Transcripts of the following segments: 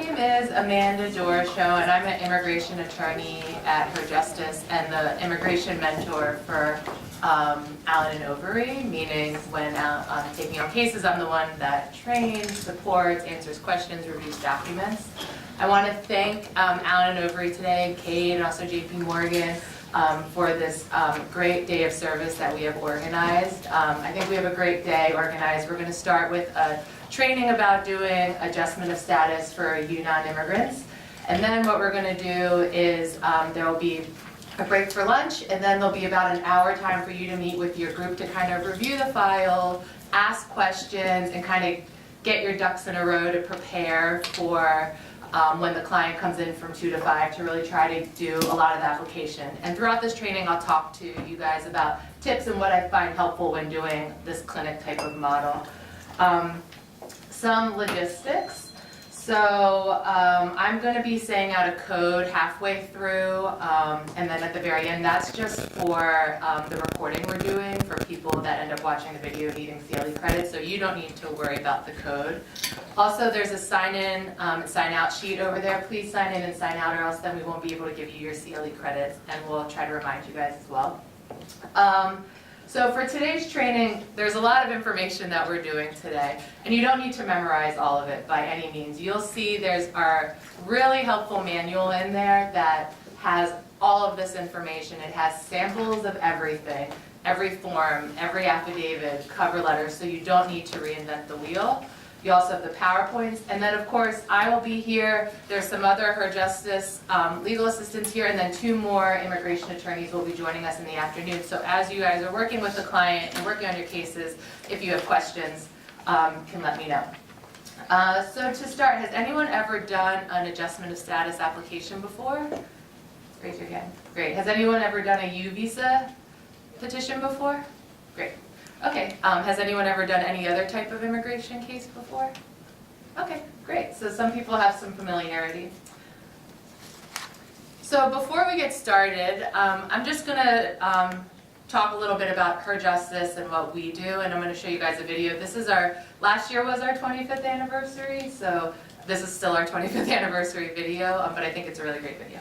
name is Amanda Dorshow, and I'm an immigration attorney at Her Justice and the immigration mentor for Alan and Overy, meaning when I'm taking on cases, I'm the one that trains, supports, answers questions, reviews documents. I want to thank Alan and Overy today, Kate, and also JP Morgan for this great day of service that we have organized. I think we have a great day organized. We're going to start with a training about doing adjustment of status for you non-immigrants. And then what we're going to do is there will be a break for lunch, and then there'll be about an hour time for you to meet with your group to kind of review the file, ask questions, and kind of get your ducks in a row to prepare for when the client comes in from 2 to 5 to really try to do a lot of the application. And throughout this training, I'll talk to you guys about tips and what I find helpful when doing this clinic type of model. Some logistics. So I'm going to be saying out a code halfway through, and then at the very end, that's just for the recording we're doing for people that end up watching the video needing CLE credits, so you don't need to worry about the code. Also, there's a sign-in and sign-out sheet over there. Please sign in and sign out, or else then we won't be able to give you your CLE credits, and we'll try to remind you guys as well. So for today's training, there's a lot of information that we're doing today, and you don't need to memorize all of it by any means. You'll see there's our really helpful manual in there that has all of this information. It has samples of everything, every form, every affidavit, cover letter, so you don't need to reinvent the wheel. You also have the PowerPoints, and then of course I will be here. There's some other Her Justice legal assistants here, and then 2 more immigration attorneys will be joining us in the afternoon. So as you guys are working with the client and working on your cases, if you have questions, can let me know. So to start, has anyone ever done an adjustment of status application before? Raise your hand. Great. Has anyone ever done a U visa petition before? Great. Okay, has anyone ever done any other type of immigration case before? Okay, great. So some people have some familiarity. So before we get started, I'm just going to talk a little bit about Her Justice and what we do, and I'm going to show you guys a video. This is last year was our 25th anniversary, so this is still our 25th anniversary video, but I think it's a really great video.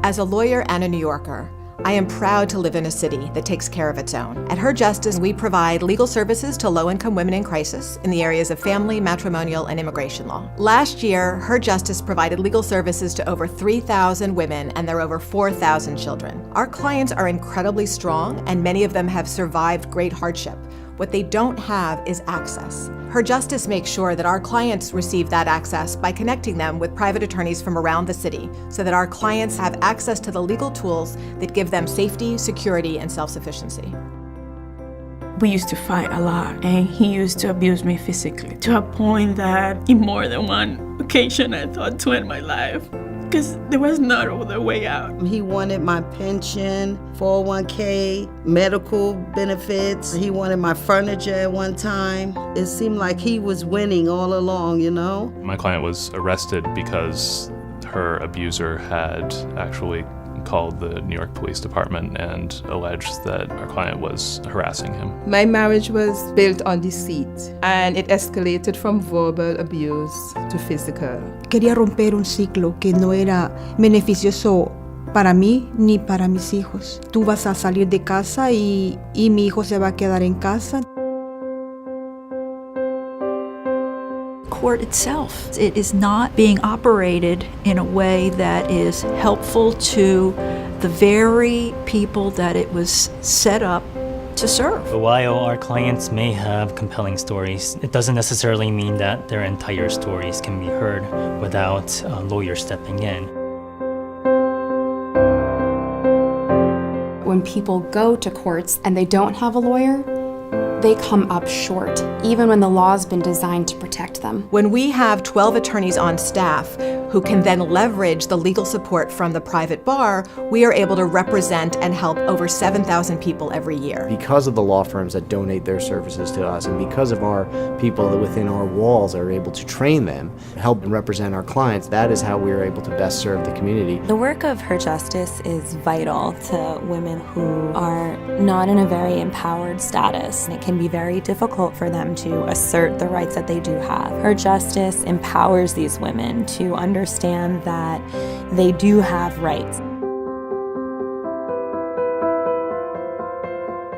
As a lawyer and a New Yorker, I am proud to live in a city that takes care of its own. At Her Justice, we provide legal services to low-income women in crisis in the areas of family, matrimonial, and immigration law. Last year, Her Justice provided legal services to over 3,000 women, and there are over 4,000 children. Our clients are incredibly strong, and many of them have survived great hardship. What they don't have is access. Her Justice makes sure that our clients receive that access by connecting them with private attorneys from around the city so that our clients have access to the legal tools that give them safety, security, and self-sufficiency. We used to fight a lot, and he used to abuse me physically to a point that in more than one occasion I thought to end my life, because there was no other way out. He wanted my pension, 401k, medical benefits. He wanted my furniture at one time. It seemed like he was winning all along, you know? My client was arrested because her abuser had actually called the New York Police Department and alleged that our client was harassing him. My marriage was built on deceit, and it escalated from verbal abuse to physical. Quería romper un ciclo que no era beneficioso para mí ni para mis hijos. Tú vas a salir de casa y mi hijo se va a quedar en casa. Court itself, it is not being operated in a way that is helpful to the very people that it was set up to serve. While our clients may have compelling stories, it doesn't necessarily mean that their entire stories can be heard without a lawyer stepping in. When people go to courts and they don't have a lawyer, they come up short, even when the law's been designed to protect them. When we have 12 attorneys on staff, who can then leverage the legal support from the private bar, we are able to represent and help over 7,000 people every year. Because of the law firms that donate their services to us, and because of our people that within our walls are able to train them, help and represent our clients, that is how we are able to best serve the community. The work of Her Justice is vital to women who are not in a very empowered status. It can be very difficult for them to assert the rights that they do have. Her Justice empowers these women to understand that they do have rights.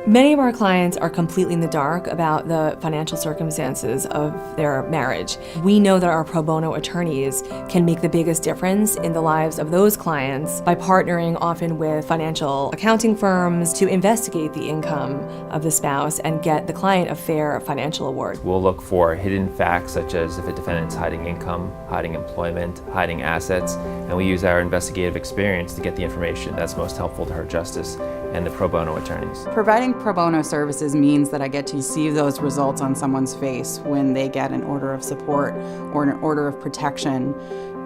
Many of our clients are completely in the dark about the financial circumstances of their marriage. We know that our pro bono attorneys can make the biggest difference in the lives of those clients by partnering often with financial accounting firms to investigate the income of the spouse and get the client a fair financial award. We'll look for hidden facts such as if a defendant's hiding income, hiding employment, hiding assets, and we use our investigative experience to get the information that's most helpful to Her Justice and the pro bono attorneys. Providing pro bono services means that I get to see those results on someone's face when they get an order of support or an order of protection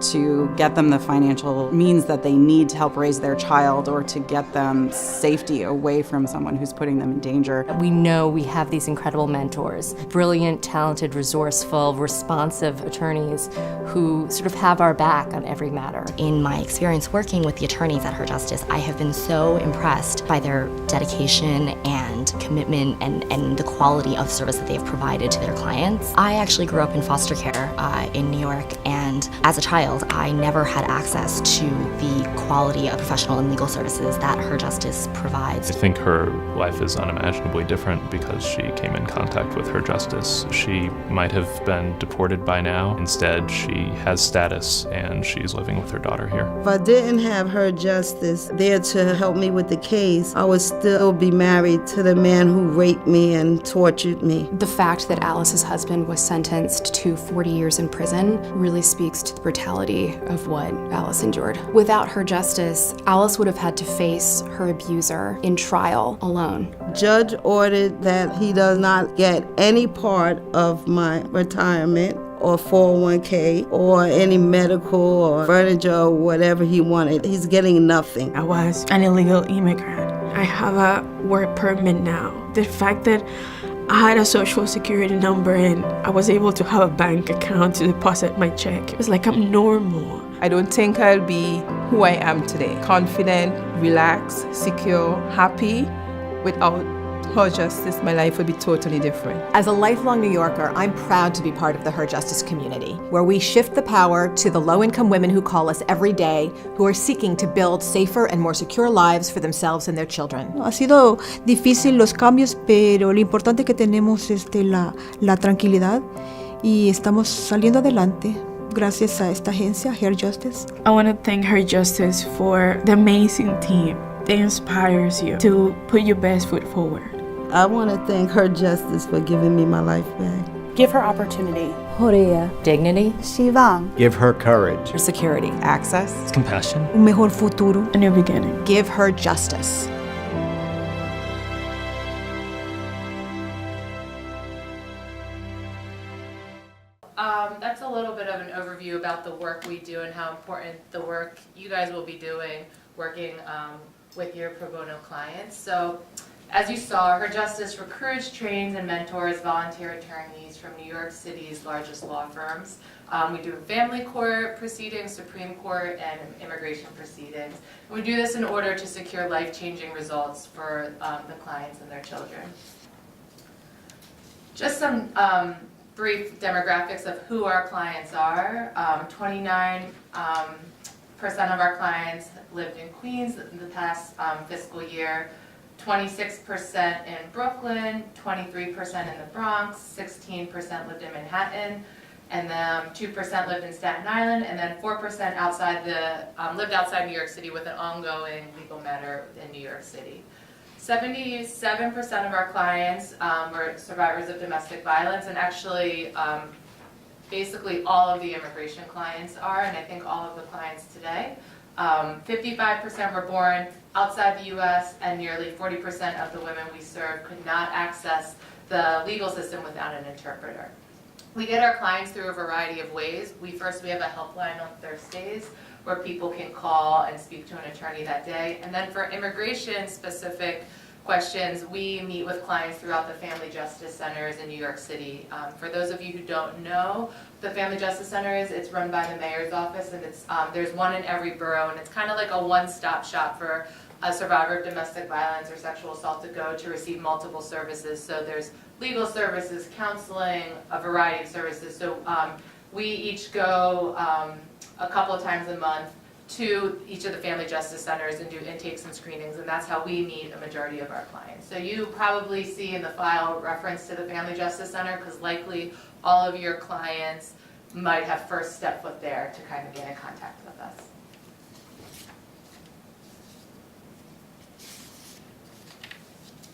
to get them the financial means that they need to help raise their child or to get them safety away from someone who's putting them in danger. We know we have these incredible mentors, brilliant, talented, resourceful, responsive attorneys who sort of have our back on every matter. In my experience working with the attorneys at Her Justice, I have been so impressed by their dedication and commitment and the quality of service that they've provided to their clients. I actually grew up in foster care in New York, and as a child, I never had access to the quality of professional and legal services that Her Justice provides. I think her life is unimaginably different because she came in contact with Her Justice. She might have been deported by now. Instead, she has status and she's living with her daughter here. If I didn't have Her Justice there to help me with the case, I would still be married to the man who raped me and tortured me. The fact that Alice's husband was sentenced to 40 years in prison really speaks to the brutality of what Alice endured. Without Her Justice, Alice would have had to face her abuser in trial alone. Judge ordered that he does not get any part of my retirement or 401k or any medical or furniture or whatever he wanted. He's getting nothing. I was an illegal immigrant. I have a work permit now. The fact that I had a social security number and I was able to have a bank account to deposit my check. It was like I'm normal. I don't think I'll be who I am today. Confident, relaxed, secure, happy. Without Her Justice, my life would be totally different. As a lifelong New Yorker, I'm proud to be part of the Her Justice community, where we shift the power to the low-income women who call us every day, who are seeking to build safer and more secure lives for themselves and their children. Ha sido difícil los cambios, pero lo importante que tenemos es la tranquilidad y estamos saliendo adelante gracias a esta agencia, Her Justice. I want to thank Her Justice for the amazing team that inspires you to put your best foot forward. I want to thank Her Justice for giving me my life back. Give her opportunity. Horia. Dignity. Shivang. Give her courage. Security. Access. Compassion. Un mejor futuro. A new beginning. Give Her Justice. That's a little bit of an overview about the work we do and how important the work you guys will be doing working with your pro bono clients. So, as you saw, Her Justice recruits, trains, and mentors volunteer attorneys from New York City's largest law firms. We do family court proceedings, Supreme Court, and immigration proceedings. And we do this in order to secure life-changing results for the clients and their children. Just some brief demographics of who our clients are. 29% of our clients lived in Queens in the past fiscal year. 26% in Brooklyn, 23% in the Bronx, 16% lived in Manhattan, and then 2% lived in Staten Island, and then 4% lived outside New York City with an ongoing legal matter in New York City. 77% of our clients were survivors of domestic violence, and actually basically all of the immigration clients are, and I think all of the clients today. 55% were born outside the U.S., and nearly 40% of the women we serve could not access the legal system without an interpreter. We get our clients through a variety of ways. We have a helpline on Thursdays where people can call and speak to an attorney that day. And then for immigration specific questions, we meet with clients throughout the Family Justice Centers in New York City. For those of you who don't know, the Family Justice Center it's run by the mayor's office, and there's one in every borough, and it's kind of like a one-stop shop for a survivor of domestic violence or sexual assault to go to receive multiple services. So there's legal services, counseling, a variety of services. So we each go a couple of times a month to each of the Family Justice Centers and do intakes and screenings, and that's how we meet a majority of our clients. So you probably see in the file reference to the Family Justice Center because likely all of your clients might have first stepped foot there to kind of get in contact with us.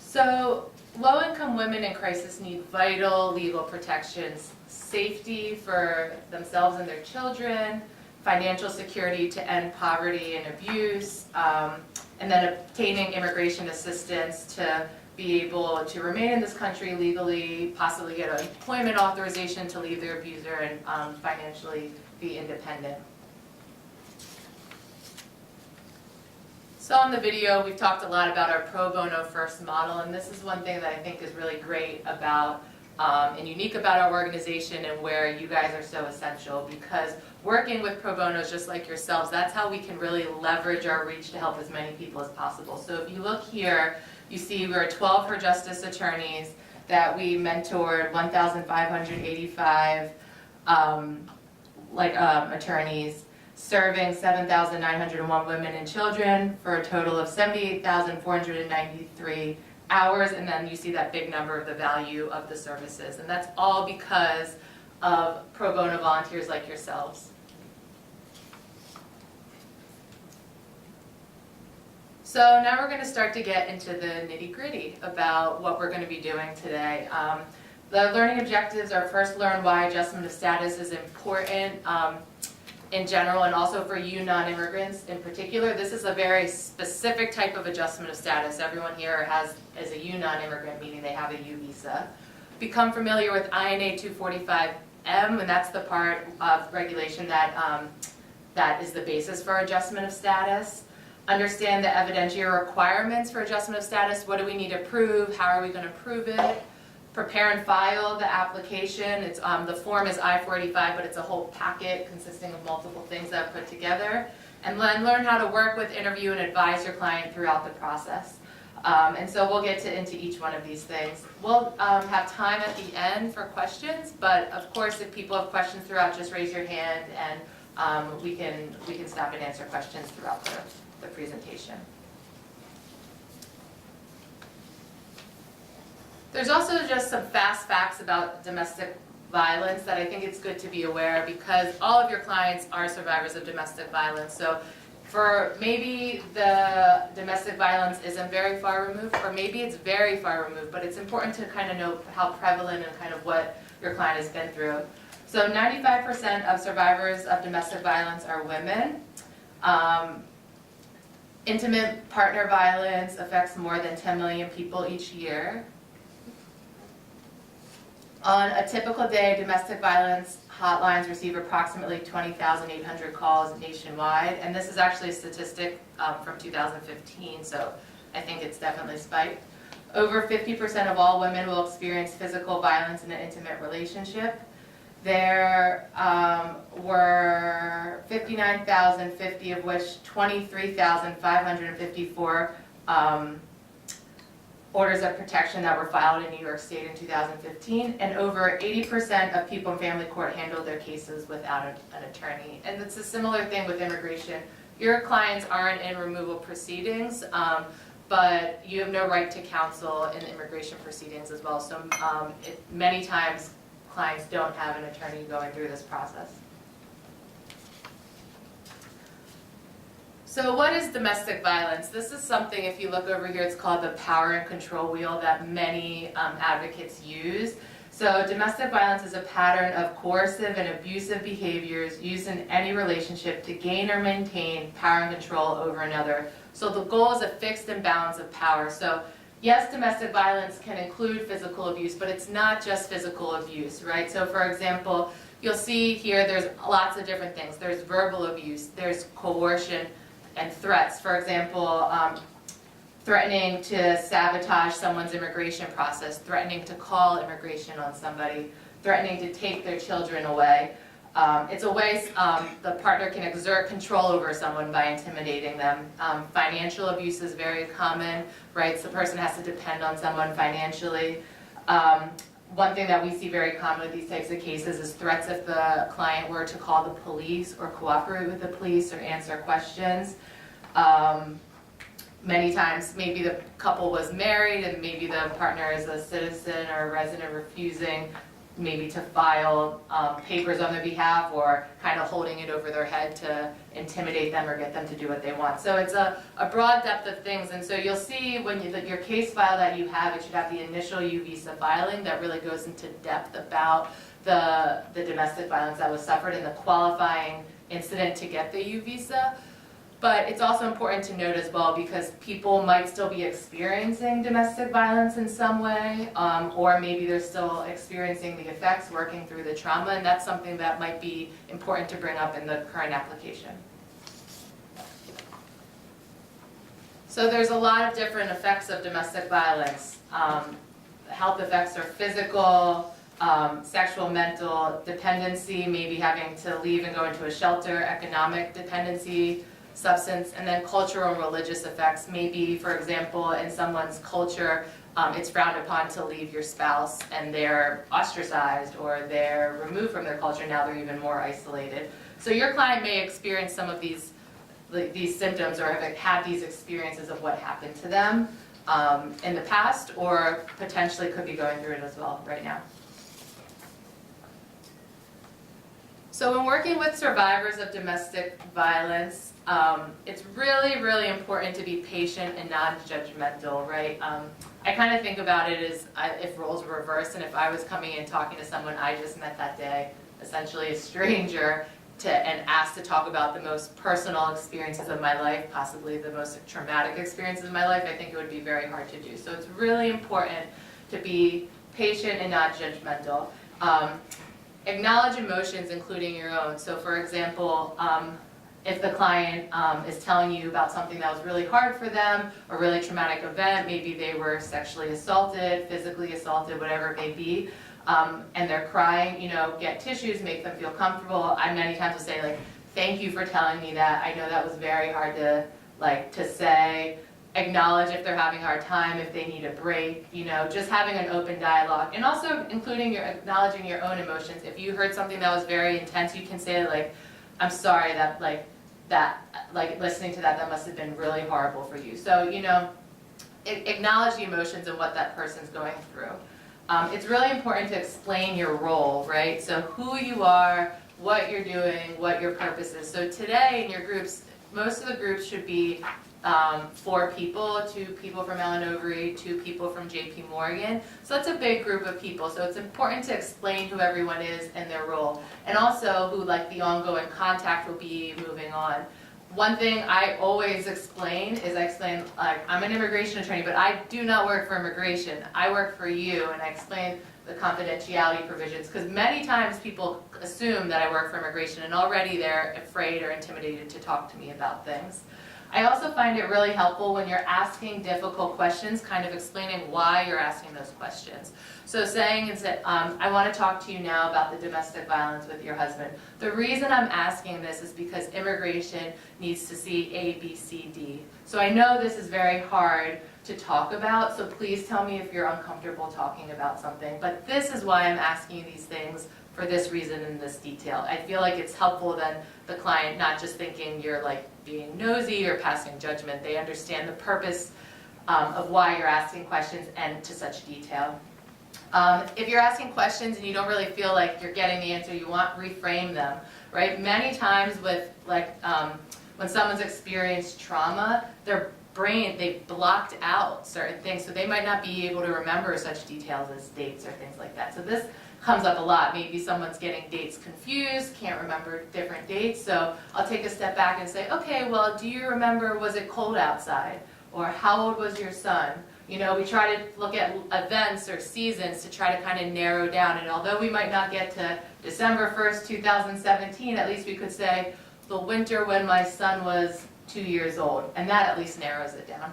So low-income women in crisis need vital legal protections, safety for themselves and their children, financial security to end poverty and abuse, and then obtaining immigration assistance to be able to remain in this country legally, possibly get an employment authorization to leave their abuser, and financially be independent. So in the video, we've talked a lot about our pro bono first model, and this is one thing that I think is really great about and unique about our organization and where you guys are so essential, because working with pro bonos just like yourselves, that's how we can really leverage our reach to help as many people as possible. So if you look here, you see we're 12 Her Justice attorneys that we mentored 1,585 attorneys, serving 7,901 women and children for a total of 78,493 hours, and then you see that big number of the value of the services. And that's all because of pro bono volunteers like yourselves. So now we're going to start to get into the nitty-gritty about what we're going to be doing today. The learning objectives are first learn why adjustment of status is important in general, and also for you non-immigrants in particular. This is a very specific type of adjustment of status. Everyone here is a U non-immigrant, meaning they have a U visa. Become familiar with INA 245M, and that's the part of regulation that is the basis for adjustment of status. Understand the evidentiary requirements for adjustment of status. What do we need to prove? How are we going to prove it? Prepare and file the application. It's the form is I-485, but it's a whole packet consisting of multiple things that are put together. And then learn how to work with, interview, and advise your client throughout the process. And so we'll get into each one of these things. We'll have time at the end for questions, but of course, if people have questions throughout, just raise your hand, and we can stop and answer questions throughout the presentation. There's also just some fast facts about domestic violence that I think it's good to be aware of, because all of your clients are survivors of domestic violence. So for maybe the domestic violence isn't very far removed, or maybe it's very far removed, but it's important to kind of know how prevalent and kind of what your client has been through. So 95% of survivors of domestic violence are women. Intimate partner violence affects more than 10 million people each year. On a typical day, domestic violence hotlines receive approximately 20,800 calls nationwide, and this is actually a statistic from 2015, so I think it's definitely spiked. Over 50% of all women will experience physical violence in an intimate relationship. There were 59,050, of which 23,554 orders of protection that were filed in New York State in 2015, and over 80% of people in family court handled their cases without an attorney. And it's a similar thing with immigration. Your clients aren't in removal proceedings, but you have no right to counsel in immigration proceedings as well. So many times clients don't have an attorney going through this process. So what is domestic violence? This is something, if you look over here, it's called the power and control wheel that many advocates use. So domestic violence is a pattern of coercive and abusive behaviors used in any relationship to gain or maintain power and control over another. So the goal is a fixed imbalance of power. So yes, domestic violence can include physical abuse, but it's not just physical abuse, right? So for example, you'll see here there's lots of different things. There's verbal abuse, there's coercion and threats. For example, threatening to sabotage someone's immigration process, threatening to call immigration on somebody, threatening to take their children away. It's a way the partner can exert control over someone by intimidating them. Financial abuse is very common, right? So the person has to depend on someone financially. One thing that we see very common with these types of cases is threats if the client were to call the police or cooperate with the police or answer questions. Many times maybe the couple was married and maybe the partner is a citizen or a resident refusing maybe to file papers on their behalf, or kind of holding it over their head to intimidate them or get them to do what they want. So it's a broad depth of things, and so you'll see when your case file that you have, it should have the initial U visa filing that really goes into depth about the domestic violence that was suffered and the qualifying incident to get the U visa. But it's also important to note as well, because people might still be experiencing domestic violence in some way, or maybe they're still experiencing the effects, working through the trauma, and that's something that might be important to bring up in the current application. So there's a lot of different effects of domestic violence. Health effects are physical, sexual, mental, dependency, maybe having to leave and go into a shelter, economic dependency, substance, and then cultural and religious effects. Maybe, for example, in someone's culture, it's frowned upon to leave your spouse and they're ostracized or they're removed from their culture, now they're even more isolated. So your client may experience some of these symptoms or have had these experiences of what happened to them in the past, or potentially could be going through it as well right now. So when working with survivors of domestic violence, it's really, really important to be patient and non-judgmental, right? I kind of think about it as if roles were reversed, and if I was coming in talking to someone I just met that day, essentially a stranger, and asked to talk about the most personal experiences of my life, possibly the most traumatic experiences of my life, I think it would be very hard to do. So it's really important to be patient and not judgmental. Acknowledge emotions, including your own. So for example, if the client is telling you about something that was really hard for them, a really traumatic event, maybe they were sexually assaulted, physically assaulted, whatever it may be, and they're crying, get tissues, make them feel comfortable. I many times will say, thank you for telling me that. I know that was very hard to say. Acknowledge if they're having a hard time, if they need a break, just having an open dialogue. And also including acknowledging your own emotions. If you heard something that was very intense, you can say I'm sorry that listening to that must have been really horrible for you. So, acknowledge the emotions and what that person's going through. It's really important to explain your role, right? So who you are, what you're doing, what your purpose is. So today in your groups, most of the groups should be 4 people, 2 people from Ellen Overy, 2 people from JP Morgan. So that's a big group of people. So it's important to explain who everyone is and their role. And also who the ongoing contact will be moving on. One thing I always explain is I'm an immigration attorney, but I do not work for immigration. I work for you, and I explain the confidentiality provisions, because many times people assume that I work for immigration and already they're afraid or intimidated to talk to me about things. I also find it really helpful when you're asking difficult questions, kind of explaining why you're asking those questions. So saying, I want to talk to you now about the domestic violence with your husband. The reason I'm asking this is because immigration needs to see A, B, C, D. So I know this is very hard to talk about, so please tell me if you're uncomfortable talking about something. But this is why I'm asking you these things, for this reason and this detail. I feel like it's helpful then the client not just thinking you're being nosy or passing judgment. They understand the purpose of why you're asking questions and to such detail. If you're asking questions and you don't really feel like you're getting the answer you want, reframe them, right? Many times with when someone's experienced trauma, their brain, they've blocked out certain things, so they might not be able to remember such details as dates or things like that. So this comes up a lot. Maybe someone's getting dates confused, can't remember different dates, so I'll take a step back and say, okay, well, do you remember, was it cold outside? Or how old was your son? You know, we try to look at events or seasons to try to kind of narrow down. And although we might not get to December 1st, 2017, at least we could say the winter when my son was 2 years old. And that at least narrows it down.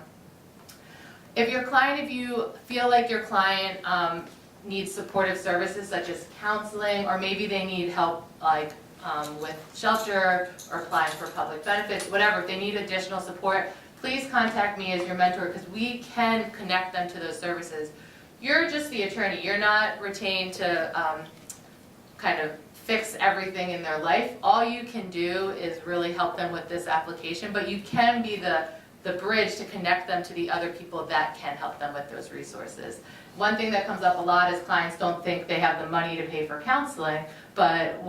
If you feel like your client needs supportive services such as counseling, or maybe they need help like with shelter or applying for public benefits, whatever, if they need additional support, please contact me as your mentor because we can connect them to those services. You're just the attorney. You're not retained to kind of fix everything in their life. All you can do is really help them with this application, but you can be the bridge to connect them to the other people that can help them with those resources. One thing that comes up a lot is clients don't think they have the money to pay for counseling, but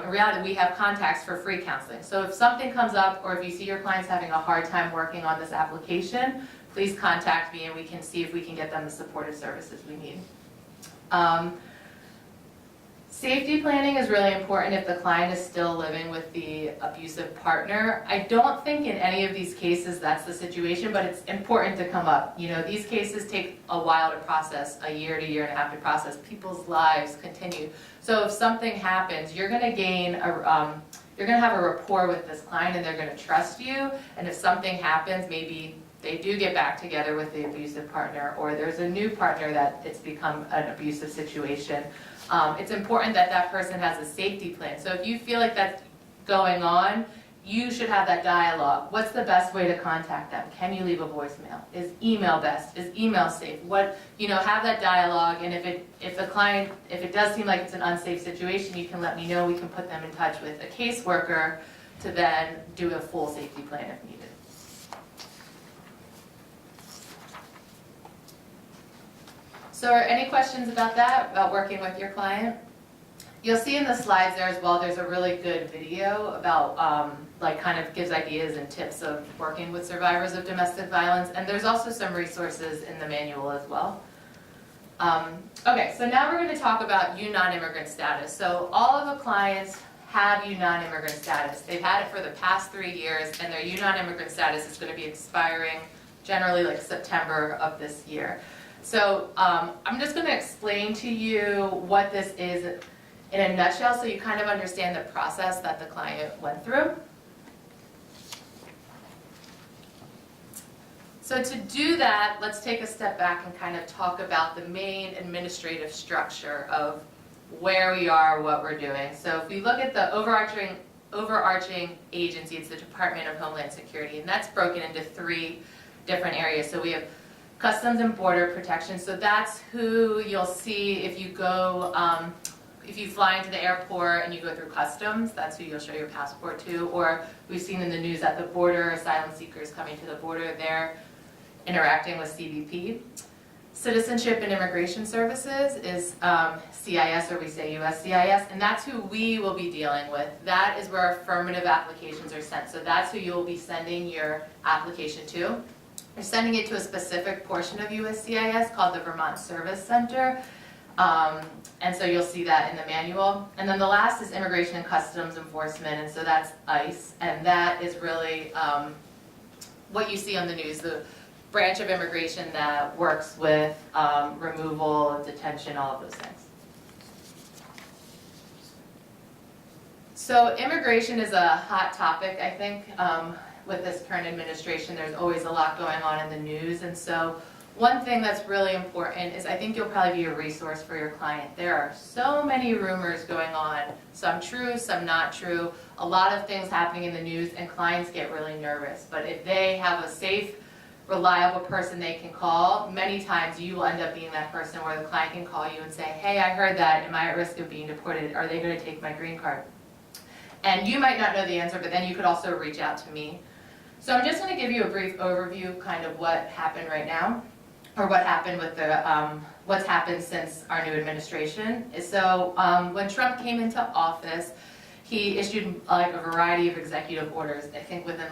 in reality we have contacts for free counseling. So if something comes up or if you see your clients having a hard time working on this application, please contact me and we can see if we can get them the supportive services we need. Safety planning is really important if the client is still living with the abusive partner. I don't think in any of these cases that's the situation, but it's important to come up. You know, these cases take a while to process, a year to year and a half to process. People's lives continue. So if something happens, you're going to gain you're going to have a rapport with this client and they're going to trust you. And if something happens, maybe they do get back together with the abusive partner, or there's a new partner that it's become an abusive situation. It's important that that person has a safety plan. So if you feel like that's going on, you should have that dialogue. What's the best way to contact them? Can you leave a voicemail? Is email best? Is email safe? Have that dialogue, and if it does seem like it's an unsafe situation, you can let me know. We can put them in touch with a caseworker to then do a full safety plan if needed. So are any questions about that, about working with your client? You'll see in the slides there as well, there's a really good video about, kind of gives ideas and tips of working with survivors of domestic violence, and there's also some resources in the manual as well. Okay, so now we're going to talk about U non-immigrant status. So all of the clients have U non-immigrant status. They've had it for the past 3 years, and their U non-immigrant status is going to be expiring generally like September of this year. So I'm just going to explain to you what this is in a nutshell so you kind of understand the process that the client went through. So to do that, let's take a step back and kind of talk about the main administrative structure of where we are, what we're doing. So if we look at the overarching agency, it's the Department of Homeland Security, and that's broken into 3 different areas. So we have Customs and Border Protection, so that's who you'll see if you go, if you fly into the airport and you go through Customs, that's who you'll show your passport to. Or we've seen in the news at the border, asylum seekers coming to the border, they're interacting with CBP. Citizenship and Immigration Services is CIS, or we say USCIS, and that's who we will be dealing with. That is where affirmative applications are sent, so that's who you'll be sending your application to. You're sending it to a specific portion of USCIS called the Vermont Service Center, and so you'll see that in the manual. And then the last is Immigration and Customs Enforcement, and so that's ICE, and that is really what you see on the news, the branch of immigration that works with removal, detention, all of those things. So immigration is a hot topic, I think. With this current administration, there's always a lot going on in the news, and so one thing that's really important is I think you'll probably be a resource for your client. There are so many rumors going on, some true, some not true, a lot of things happening in the news, and clients get really nervous. But if they have a safe, reliable person they can call, many times you will end up being that person where the client can call you and say, hey, I heard that, am I at risk of being deported? Are they going to take my green card? And you might not know the answer, but then you could also reach out to me. So I'm just going to give you a brief overview kind of what happened right now, or what happened with the, what's happened since our new administration. So when Trump came into office, he issued like a variety of executive orders. I think within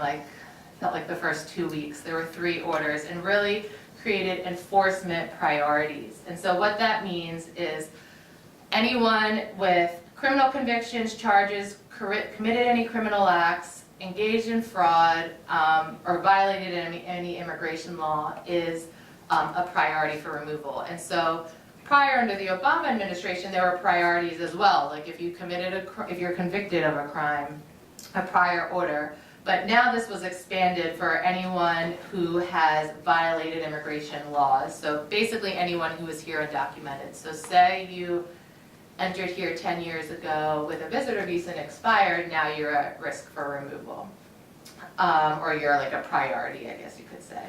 felt like the first 2 weeks, there were 3 orders, and really created enforcement priorities. And so what that means is anyone with criminal convictions, charges, committed any criminal acts, engaged in fraud or violated any immigration law is a priority for removal. And so prior, under the Obama administration, there were priorities as well. Like if you're convicted of a crime, a prior order. But now this was expanded for anyone who has violated immigration laws. So basically anyone who is here undocumented. So say you entered here 10 years ago with a visitor visa and expired, now you're at risk for removal. Or you're like a priority, I guess you could say.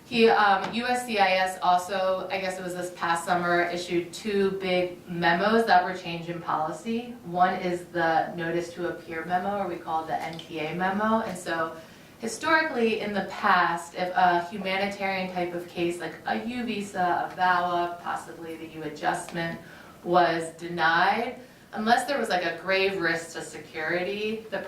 USCIS also, I guess it was this past summer, issued 2 big memos that were changing policy. One is the Notice to Appear memo, or we call it the NTA memo. And so historically in the past, if a humanitarian type of case like a U visa, a VAWA, possibly the U adjustment, was denied, unless there was like a grave risk to security, the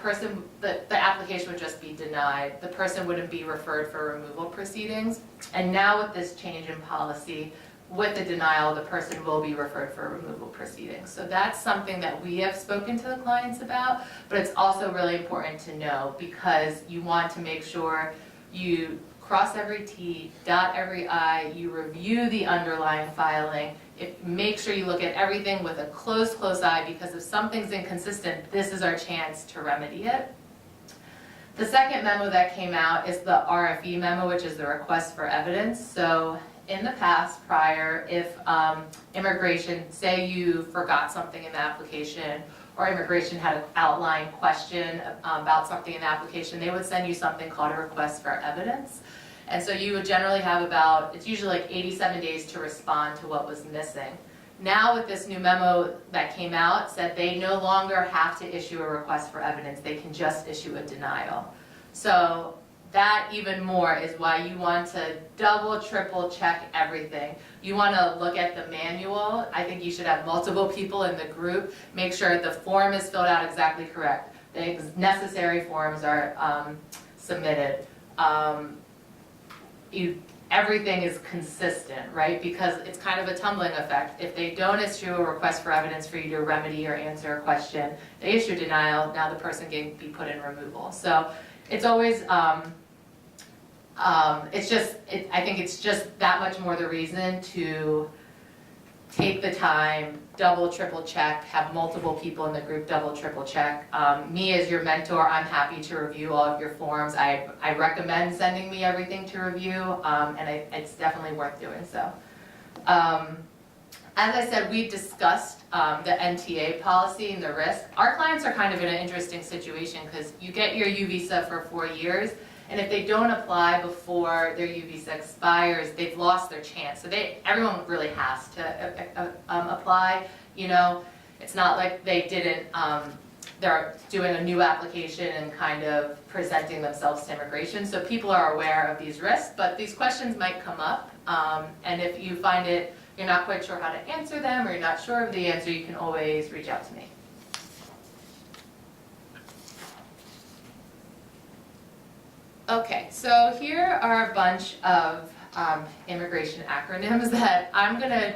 application would just be denied. The person wouldn't be referred for removal proceedings. And now with this change in policy, with the denial, the person will be referred for removal proceedings. So that's something that we have spoken to the clients about, but it's also really important to know because you want to make sure you cross every T, dot every I, you review the underlying filing, make sure you look at everything with a close eye, because if something's inconsistent, this is our chance to remedy it. The second memo that came out is the RFE memo, which is the request for evidence. So in the past, prior, if immigration, say you forgot something in the application, or immigration had an outline question about something in the application, they would send you something called a request for evidence. And so you would generally have about, it's usually like 87 days to respond to what was missing. Now with this new memo that came out, said they no longer have to issue a request for evidence, they can just issue a denial. So that even more is why you want to double, triple check everything. You want to look at the manual. I think you should have multiple people in the group. Make sure the form is filled out exactly correct. The necessary forms are submitted. Everything is consistent, right? Because it's kind of a tumbling effect. If they don't issue a request for evidence for you to remedy or answer a question, they issue denial, now the person can be put in removal. So it's always, I think it's just that much more the reason to take the time, double, triple check, have multiple people in the group double, triple check. Me as your mentor, I'm happy to review all of your forms. I recommend sending me everything to review, and it's definitely worth doing so. As I said, we discussed the NTA policy and the risk. Our clients are kind of in an interesting situation because you get your U visa for 4 years, and if they don't apply before their U visa expires, they've lost their chance. So everyone really has to apply. You know, it's not like they didn't, they're doing a new application and kind of presenting themselves to immigration. So people are aware of these risks, but these questions might come up. And if you find you're not quite sure how to answer them or you're not sure of the answer, you can always reach out to me. Okay, so here are a bunch of immigration acronyms that I'm going to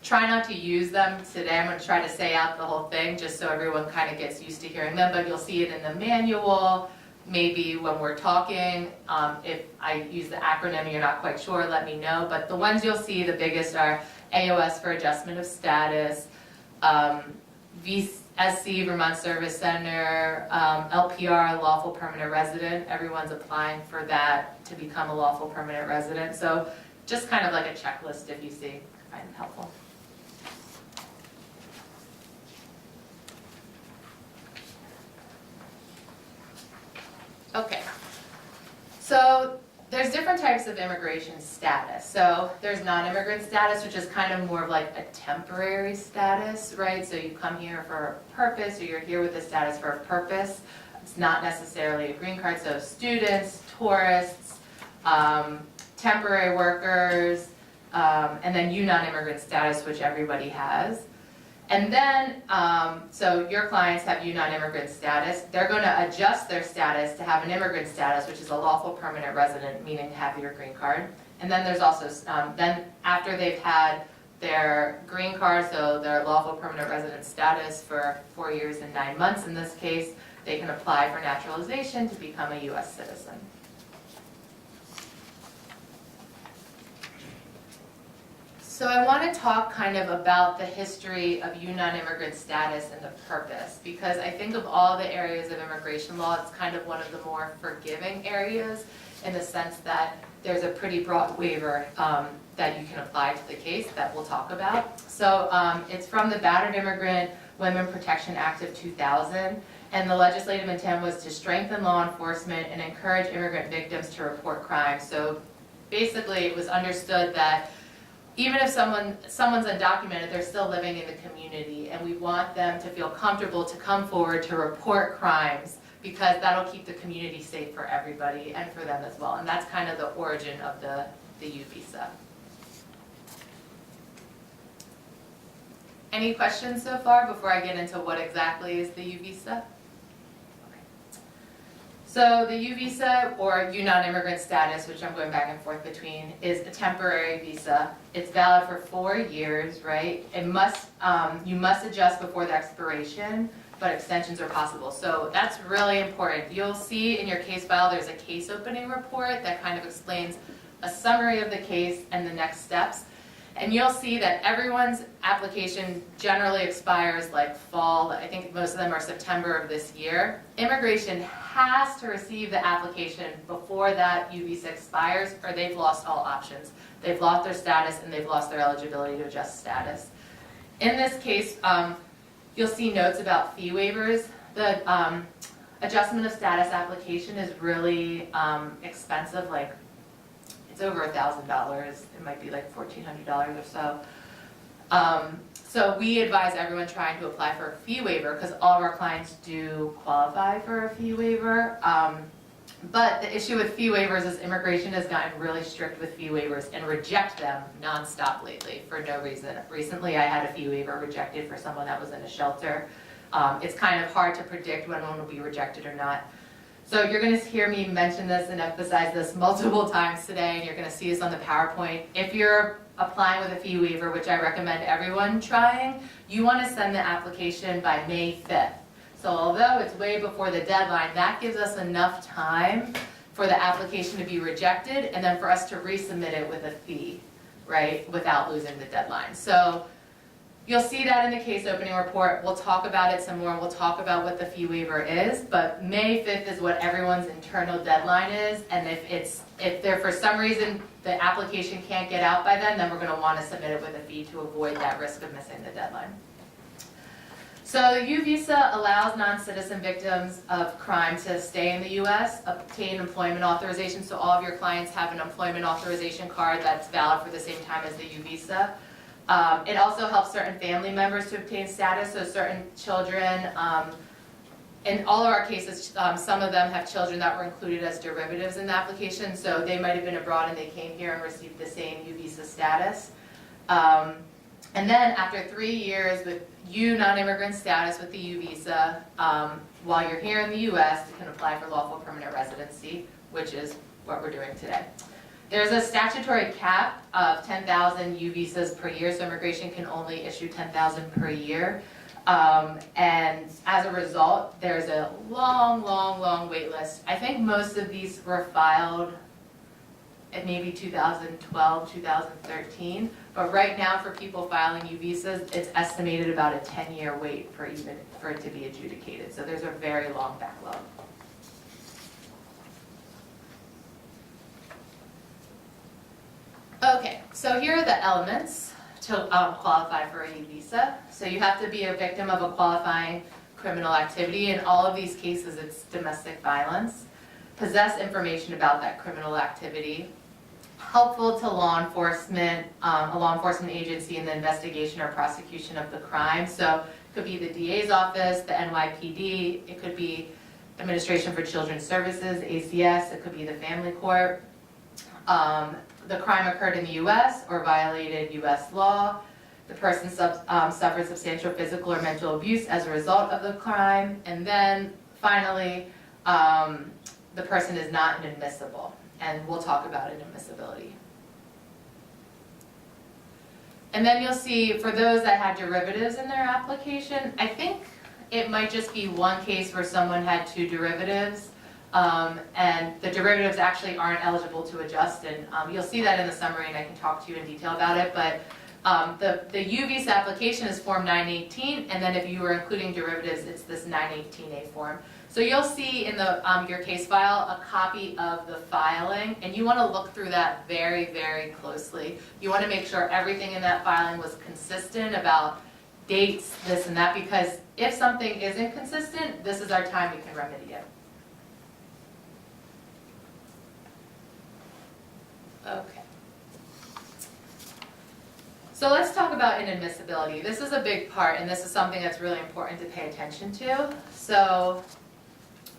try not to use them today. I'm going to try to say out the whole thing just so everyone kind of gets used to hearing them, but you'll see it in the manual, maybe when we're talking. If I use the acronym and you're not quite sure, let me know. But the ones you'll see, the biggest are AOS for Adjustment of Status, VSC, Vermont Service Center, LPR, Lawful Permanent Resident. Everyone's applying for that to become a lawful permanent resident. So just kind of like a checklist if you see, I find it helpful. Okay, so there's different types of immigration status. So there's non-immigrant status, which is kind of more of like a temporary status, right? So you come here for a purpose, or you're here with a status for a purpose. It's not necessarily a green card. So students, tourists, temporary workers, and then U non-immigrant status, which everybody has. And then, so your clients have U non-immigrant status. They're going to adjust their status to have an immigrant status, which is a lawful permanent resident, meaning have your green card. And then there's also, then after they've had their green card, so their lawful permanent resident status for 4 years and 9 months in this case, they can apply for naturalization to become a U.S. citizen. So I want to talk kind of about the history of U non-immigrant status and the purpose, because I think of all the areas of immigration law, it's kind of one of the more forgiving areas in the sense that there's a pretty broad waiver that you can apply to the case that we'll talk about. So it's from the Battered Immigrant Women Protection Act of 2000, and the legislative intent was to strengthen law enforcement and encourage immigrant victims to report crimes. So basically it was understood that even if someone's undocumented, they're still living in the community, and we want them to feel comfortable to come forward to report crimes, because that'll keep the community safe for everybody and for them as well. And that's kind of the origin of the U visa. Any questions so far before I get into what exactly is the U visa? So the U visa, or U non-immigrant status, which I'm going back and forth between, is a temporary visa. It's valid for 4 years, right? It must, you must adjust before the expiration, but extensions are possible. So that's really important. You'll see in your case file there's a case opening report that kind of explains a summary of the case and the next steps. And you'll see that everyone's application generally expires like fall. I think most of them are September of this year. Immigration has to receive the application before that U visa expires, or they've lost all options. They've lost their status and they've lost their eligibility to adjust status. In this case, you'll see notes about fee waivers. The adjustment of status application is really expensive, like it's over $1,000. It might be like $1,400 or so. So we advise everyone trying to apply for a fee waiver, because all of our clients do qualify for a fee waiver. But the issue with fee waivers is immigration has gotten really strict with fee waivers and reject them nonstop lately for no reason. Recently I had a fee waiver rejected for someone that was in a shelter. It's kind of hard to predict when one will be rejected or not. So you're going to hear me mention this and emphasize this multiple times today, and you're going to see this on the PowerPoint. If you're applying with a fee waiver, which I recommend everyone trying, you want to send the application by May 5th. So although it's way before the deadline, that gives us enough time for the application to be rejected and then for us to resubmit it with a fee, right, without losing the deadline. So you'll see that in the case opening report. We'll talk about it some more. We'll talk about what the fee waiver is, but May 5th is what everyone's internal deadline is, and if there for some reason the application can't get out by then we're going to want to submit it with a fee to avoid that risk of missing the deadline. So the U visa allows non-citizen victims of crime to stay in the U.S., obtain employment authorization, so all of your clients have an employment authorization card that's valid for the same time as the U visa. It also helps certain family members to obtain status, so certain children, in all of our cases, some of them have children that were included as derivatives in the application, so they might have been abroad and they came here and received the same U visa status. And then after 3 years with U non-immigrant status with the U visa, while you're here in the U.S., you can apply for lawful permanent residency, which is what we're doing today. There's a statutory cap of 10,000 U visas per year, so immigration can only issue 10,000 per year. And as a result, there's a long wait list. I think most of these were filed in maybe 2012, 2013. But right now, for people filing U visas, it's estimated about a 10-year wait for it to be adjudicated. So there's a very long backlog. Okay, so here are the elements to qualify for a U visa. So you have to be a victim of a qualifying criminal activity. In all of these cases, it's domestic violence. Possess information about that criminal activity. Helpful to law enforcement, a law enforcement agency in the investigation or prosecution of the crime. So it could be the DA's office, the NYPD, it could be Administration for Children's Services, ACS, it could be the family court. The crime occurred in the U.S. or violated U.S. law. The person suffered substantial physical or mental abuse as a result of the crime. And then finally, the person is not inadmissible. And we'll talk about inadmissibility. And then you'll see, for those that had derivatives in their application, I think it might just be one case where someone had two derivatives, and the derivatives actually aren't eligible to adjust, and you'll see that in the summary, and I can talk to you in detail about it, but the U visa application is Form 918, and then if you were including derivatives, it's this 918A form. So you'll see in the your case file a copy of the filing, and you want to look through that very, very closely. You want to make sure everything in that filing was consistent about dates, this and that, because if something isn't consistent, this is our time we can remedy it. Okay. So let's talk about inadmissibility. This is a big part, and this is something that's really important to pay attention to. So,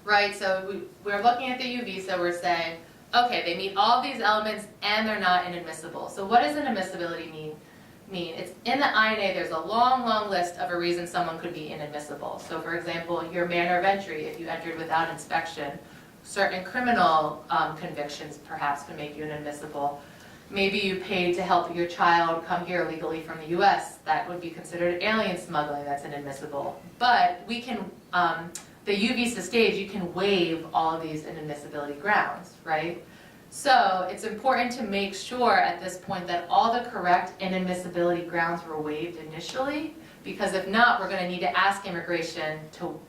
right, so we're looking at the U visa, we're saying, okay, they meet all of these elements and they're not inadmissible. So what does inadmissibility mean? It's in the INA, there's a long, long list of a reason someone could be inadmissible. So for example, your manner of entry, if you entered without inspection, certain criminal convictions perhaps could make you inadmissible. Maybe you paid to help your child come here legally from the US, that would be considered alien smuggling, that's inadmissible. But we can, the U visa stage, you can waive all of these inadmissibility grounds, right? So it's important to make sure at this point that all the correct inadmissibility grounds were waived initially, because if not, we're going to need to ask immigration to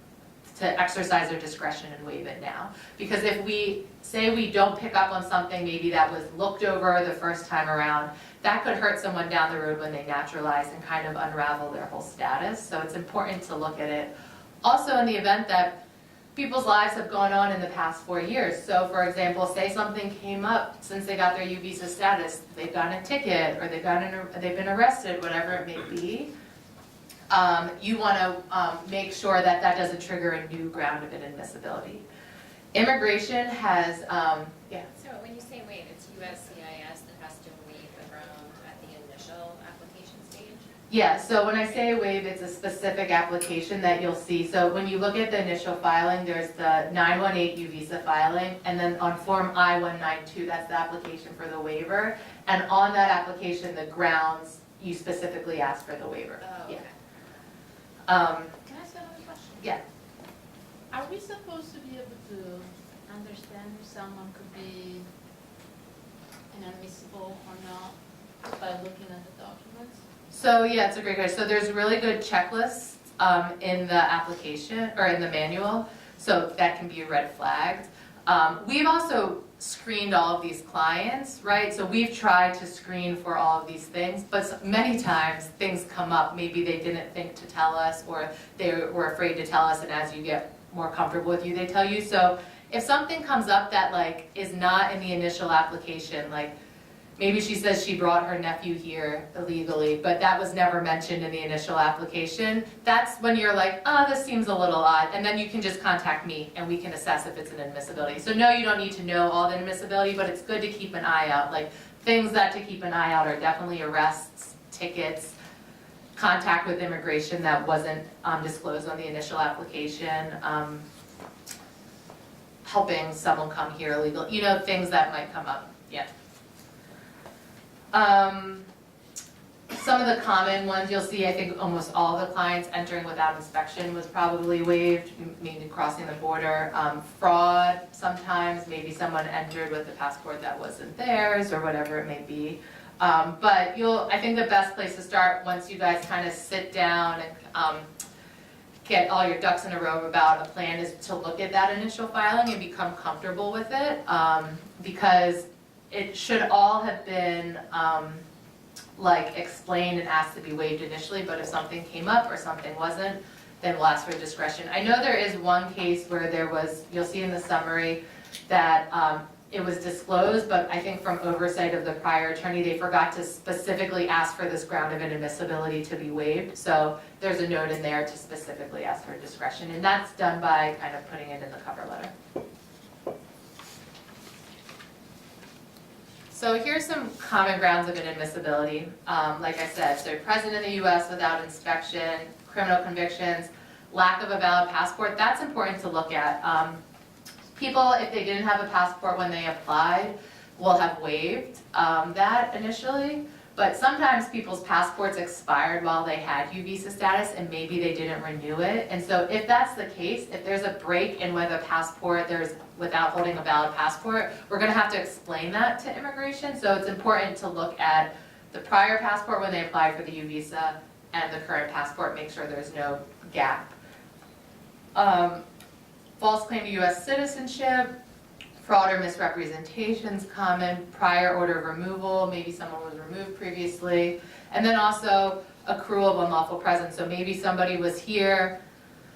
exercise their discretion and waive it now. Because if we say we don't pick up on something maybe that was looked over the first time around, that could hurt someone down the road when they naturalize and kind of unravel their whole status. So it's important to look at it. Also in the event that people's lives have gone on in the past 4 years. So for example, say something came up since they got their U visa status, they've gotten a ticket or they've been arrested, whatever it may be. You want to make sure that that doesn't trigger a new ground of inadmissibility. Immigration has, yeah. So when you say waive, it's USCIS that has to waive the ground at the initial application stage? Yeah, so when I say waive, it's a specific application that you'll see. So when you look at the initial filing, there's the 918 U visa filing, and then on Form I-192, that's the application for the waiver. And on that application, the grounds, you specifically ask for the waiver. Oh, okay. Yeah. Can I ask another question? Yeah. Are we supposed to be able to understand if someone could be inadmissible or not by looking at the documents? So yeah, it's a great question. So there's really good checklists in the application or in the manual, so that can be red flagged. We've also screened all of these clients, right? So we've tried to screen for all of these things, but many times things come up. Maybe they didn't think to tell us, or they were afraid to tell us, and as you get more comfortable with you, they tell you. So if something comes up that like is not in the initial application, like maybe she says she brought her nephew here illegally, but that was never mentioned in the initial application, that's when you're like, oh, this seems a little odd, and then you can just contact me and we can assess if it's an admissibility. So no, you don't need to know all the admissibility, but it's good to keep an eye out. Like things that to keep an eye out are definitely arrests, tickets, contact with immigration that wasn't disclosed on the initial application, helping someone come here illegally, things that might come up, yeah. Some of the common ones you'll see, I think almost all the clients entering without inspection was probably waived, meaning crossing the border. Fraud, sometimes, maybe someone entered with a passport that wasn't theirs or whatever it may be. But I think the best place to start once you guys kind of sit down and get all your ducks in a row about a plan is to look at that initial filing and become comfortable with it, because it should all have been like explained and asked to be waived initially, but if something came up or something wasn't, then we'll ask for discretion. I know there is one case where there was, you'll see in the summary, that it was disclosed, but I think from oversight of the prior attorney, they forgot to specifically ask for this ground of inadmissibility to be waived. So there's a note in there to specifically ask for discretion, and that's done by kind of putting it in the cover letter. So here's some common grounds of inadmissibility. Like I said, so present in the U.S. without inspection, criminal convictions, lack of a valid passport, that's important to look at. People, if they didn't have a passport when they applied, will have waived that initially, But sometimes people's passports expired while they had U visa status and maybe they didn't renew it. And so if that's the case, if there's a break in whether passport, there's without holding a valid passport, we're gonna have to explain that to immigration. So it's important to look at the prior passport when they applied for the U visa and the current passport, make sure there's no gap. False claim to US citizenship, fraud or misrepresentations common, prior order of removal, maybe someone was removed previously, and then also accrual of unlawful presence. So maybe somebody was here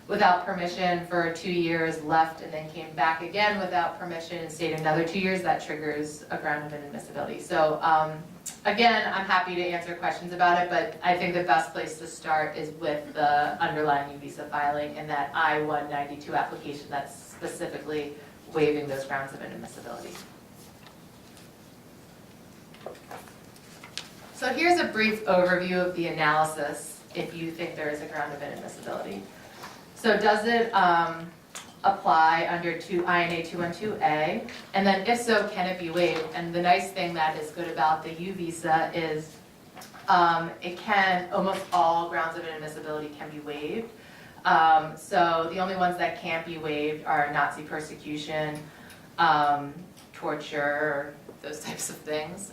without permission for 2 years, left, and then came back again without permission and stayed another 2 years. That triggers a ground of inadmissibility. So again, I'm happy to answer questions about it, but I think the best place to start is with the underlying U visa filing and that I-192 application that's specifically waiving those grounds of inadmissibility. So here's a brief overview of the analysis if you think there is a ground of inadmissibility. So does it apply under INA 212A? And then if so, can it be waived? And the nice thing that is good about the U visa is it can, almost all grounds of inadmissibility can be waived. So the only ones that can't be waived are Nazi persecution, torture, those types of things.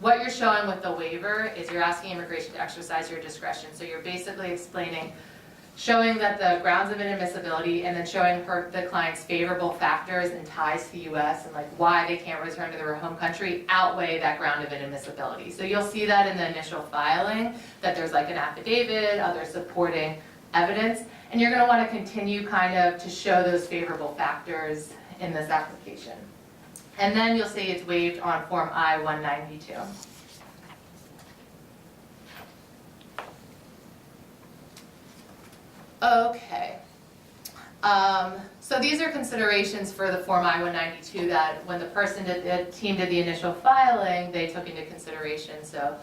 What you're showing with the waiver is you're asking immigration to exercise your discretion. So you're basically explaining, showing that the grounds of inadmissibility and then showing the client's favorable factors and ties to the U.S. and like why they can't return to their home country outweigh that ground of inadmissibility. So you'll see that in the initial filing, that there's like an affidavit, other supporting evidence, and you're going to want to continue kind of to show those favorable factors in this application. And then you'll see it's waived on Form I-192. Okay. So these are considerations for the Form I-192 that when the person the team did the initial filing, they took into consideration. So,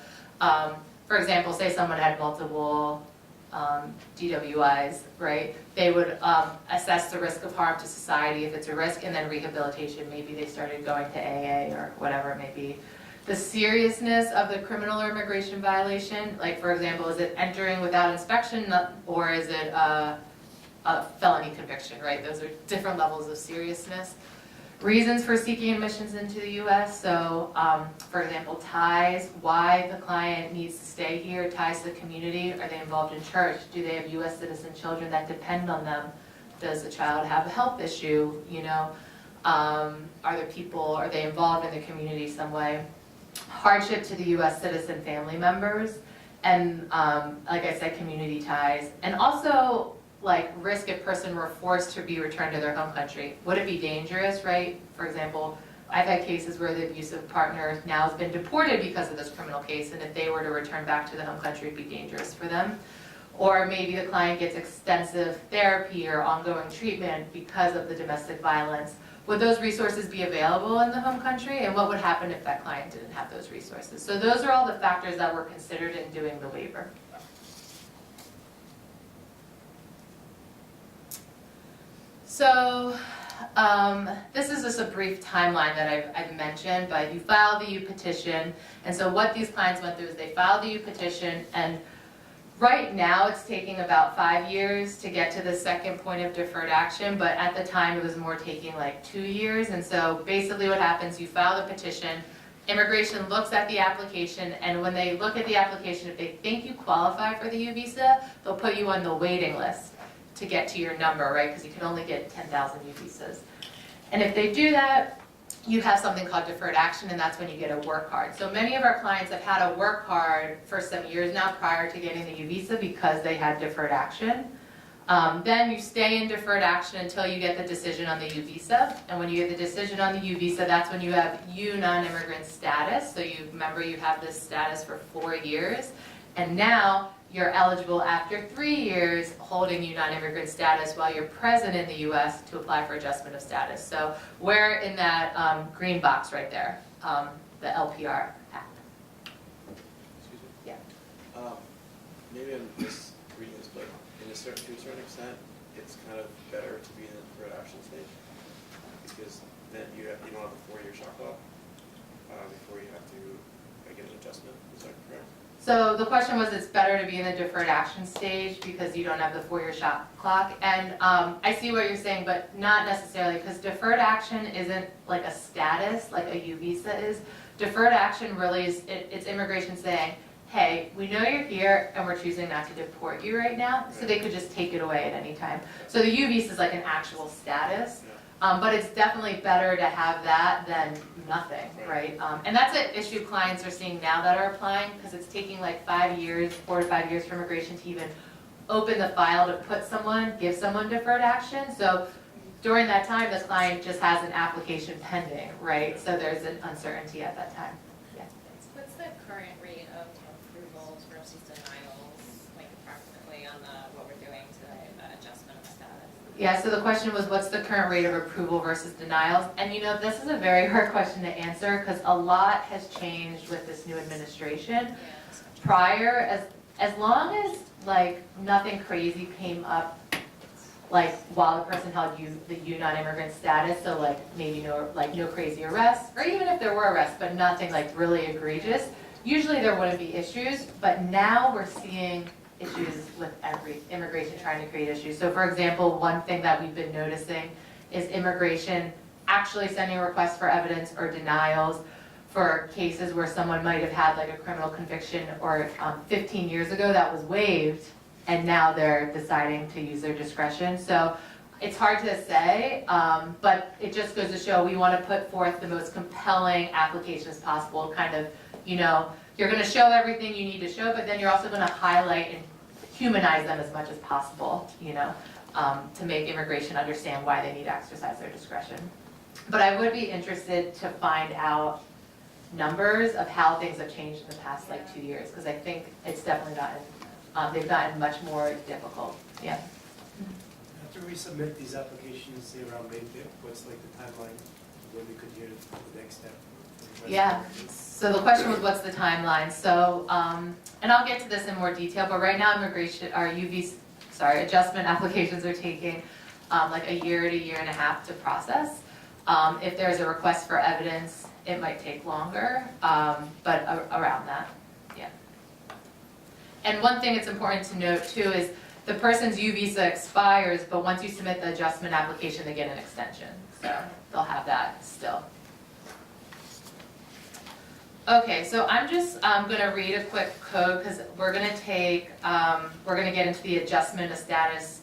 for example, say someone had multiple DWIs, right? They would assess the risk of harm to society if it's a risk, and then rehabilitation. Maybe they started going to AA or whatever it may be. The seriousness of the criminal or immigration violation, like for example, is it entering without inspection or is it a felony conviction, right? Those are different levels of seriousness. Reasons for seeking admissions into the U.S. So, for example, ties, why the client needs to stay here, ties to the community. Are they involved in church? Do they have U.S. citizen children that depend on them? Does the child have a health issue? You know, are they involved in the community some way? Hardship to the U.S. citizen family members, and like I said, community ties, and also like risk if person were forced to be returned to their home country. Would it be dangerous, right? For example, I've had cases where the abusive partner now has been deported because of this criminal case, and if they were to return back to the home country, it'd be dangerous for them. Or maybe the client gets extensive therapy or ongoing treatment because of the domestic violence. Would those resources be available in the home country? And what would happen if that client didn't have those resources? So those are all the factors that were considered in doing the waiver. So this is just a brief timeline that I've mentioned, but you file the U petition, and so what these clients went through is they filed the U petition, and right now it's taking about 5 years to get to the second point of deferred action, but at the time it was more taking like 2 years, and so basically what happens, you file the petition, immigration looks at the application, and when they look at the application, if they think you qualify for the U visa, they'll put you on the waiting list to get to your number, right? Because you can only get 10,000 U visas. And if they do that, you have something called deferred action, and that's when you get a work card. So many of our clients have had a work card for some years now prior to getting the U visa because they had deferred action. Then you stay in deferred action until you get the decision on the U visa. And when you get the decision on the U visa, that's when you have U non-immigrant status. So you remember you have this status for 4 years. And now you're eligible after 3 years holding U non-immigrant status while you're present in the U.S. to apply for adjustment of status. So we're in that green box right there, the LPR Act. Excuse me? Yeah. Maybe I'm just reading this, but to a certain extent, it's kind of better to be in the deferred action stage because then you don't have the 4-year shot clock before you have to get an adjustment, is that correct? So the question was, it's better to be in the deferred action stage because you don't have the 4-year shot clock. And I see what you're saying, but not necessarily, because deferred action isn't like a status like a U visa is. Deferred action really is, it's immigration saying, hey, we know you're here and we're choosing not to deport you right now, so they could just take it away at any time. So the U visa is like an actual status. But it's definitely better to have that than nothing, right? And that's an issue clients are seeing now that are applying, because it's taking like 5 years, 4 to 5 years for immigration to even open the file to put someone, give someone deferred action. So during that time, the client just has an application pending, right? So there's an uncertainty at that time. Yeah. What's the current rate of approvals versus denials, like approximately on what we're doing today, the adjustment of status? Yeah, so the question was, what's the current rate of approval versus denials? And you know, this is a very hard question to answer because a lot has changed with this new administration. Prior, as long as like nothing crazy came up, like while the person held the U non-immigrant status, so like maybe no crazy arrests, or even if there were arrests, but nothing like really egregious, usually there wouldn't be issues. But now we're seeing issues with every immigration trying to create issues. So for example, one thing that we've been noticing is immigration actually sending requests for evidence or denials for cases where someone might have had like a criminal conviction or 15 years ago that was waived, and now they're deciding to use their discretion. So it's hard to say, but it just goes to show we want to put forth the most compelling applications possible, kind of, you know, you're going to show everything you need to show, but then you're also going to highlight and humanize them as much as possible, you know, to make immigration understand why they need to exercise their discretion. But I would be interested to find out numbers of how things have changed in the past like 2 years, because I think it's definitely gotten, they've gotten much more difficult. Yeah. After we submit these applications, say around May 5th, what's like the timeline when we could hear the next step? Yeah, so the question was, what's the timeline? So, and I'll get to this in more detail, but right now immigration, our adjustment applications are taking like a year to year and a half to process. If there's a request for evidence, it might take longer, but around that, yeah. And one thing it's important to note too is the person's U visa expires, but once you submit the adjustment application, they get an extension. So they'll have that still. Okay, so I'm just going to read a quick code because we're going to get into the adjustment of status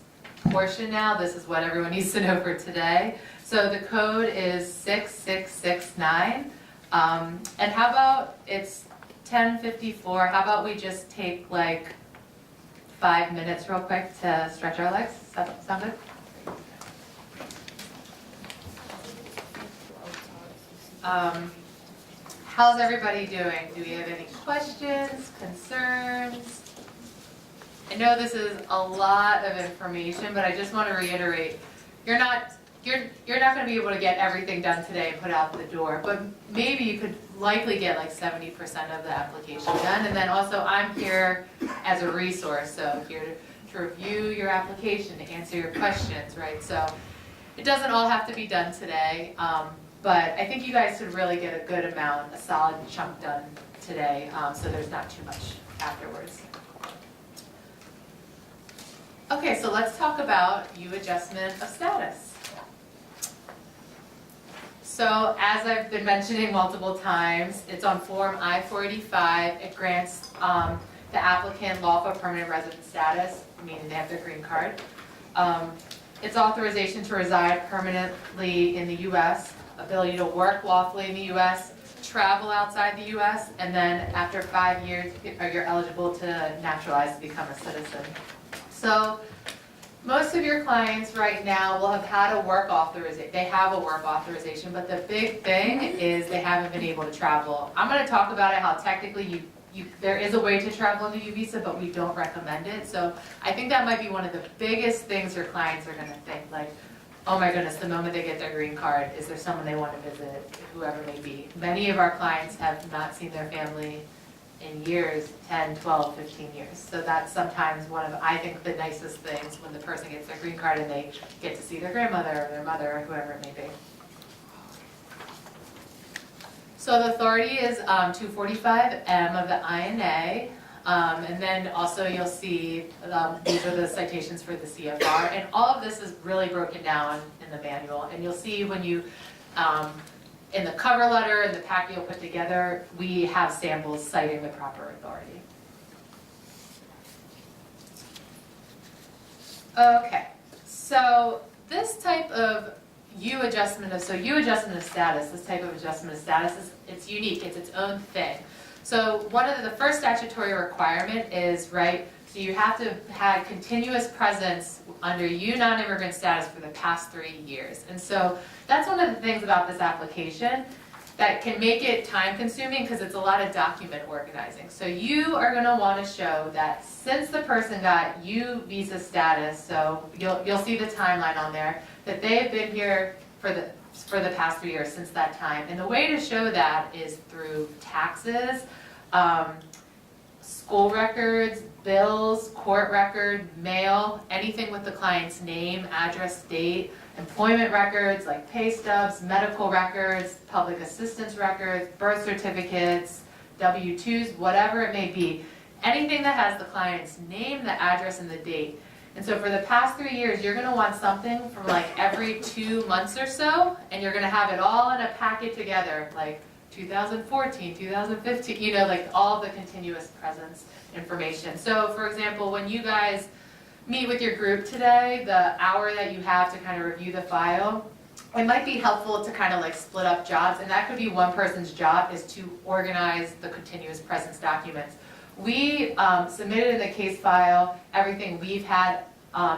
portion now. This is what everyone needs to know for today. So the code is 6669. And how about, it's 10:54, how about we just take like 5 minutes real quick to stretch our legs? Does that sound good? How's everybody doing? Do we have any questions, concerns? I know this is a lot of information, but I just want to reiterate, you're not going to be able to get everything done today and put out the door, but maybe you could likely get like 70% of the application done. And then also I'm here as a resource, so here to review your application, to answer your questions, right? So it doesn't all have to be done today. But I think you guys should really get a good amount, a solid chunk done today, so there's not too much afterwards. Okay, so let's talk about U adjustment of status. So as I've been mentioning multiple times, it's on Form I-485. It grants the applicant lawful permanent resident status, meaning they have their green card. It's authorization to reside permanently in the U.S., ability to work lawfully in the U.S., travel outside the U.S., and then after 5 years, you're eligible to naturalize to become a citizen. So most of your clients right now will have had a work authorization. They have a work authorization, but the big thing is they haven't been able to travel. I'm going to talk about it, how technically there is a way to travel on the U visa, but we don't recommend it. So I think that might be one of the biggest things your clients are going to think, like, oh my goodness, the moment they get their green card, is there someone they want to visit, whoever may be. Many of our clients have not seen their family in years, 10, 12, 15 years. So that's sometimes one of, I think, the nicest things when the person gets their green card and they get to see their grandmother or their mother or whoever it may be. So the authority is 245M of the INA, and then also you'll see these are the citations for the CFR, and all of this is really broken down in the manual. And you'll see when you, in the cover letter and the packet you'll put together, we have samples citing the proper authority. Okay, so this type of U adjustment of status, this type of adjustment of status, it's unique, it's its own thing. So one of the first statutory requirement is, right, so you have to have continuous presence under U non-immigrant status for the past 3 years. And so that's one of the things about this application that can make it time consuming because it's a lot of document organizing. So you are going to want to show that since the person got U visa status, so you'll see the timeline on there, that they have been here for the past 3 years since that time. And the way to show that is through taxes, school records, bills, court record, mail, anything with the client's name, address, date, employment records like pay stubs, medical records, public assistance records, birth certificates, W-2s, whatever it may be. Anything that has the client's name, the address, and the date. And so for the past 3 years, you're going to want something from like every 2 months or so, and you're going to have it all in a packet together, like 2014, 2015, you know, like all the continuous presence information. So for example, when you guys meet with your group today, the hour that you have to kind of review the file, it might be helpful to kind of like split up jobs, and that could be one person's job is to organize the continuous presence documents. We submitted in the case file everything we've had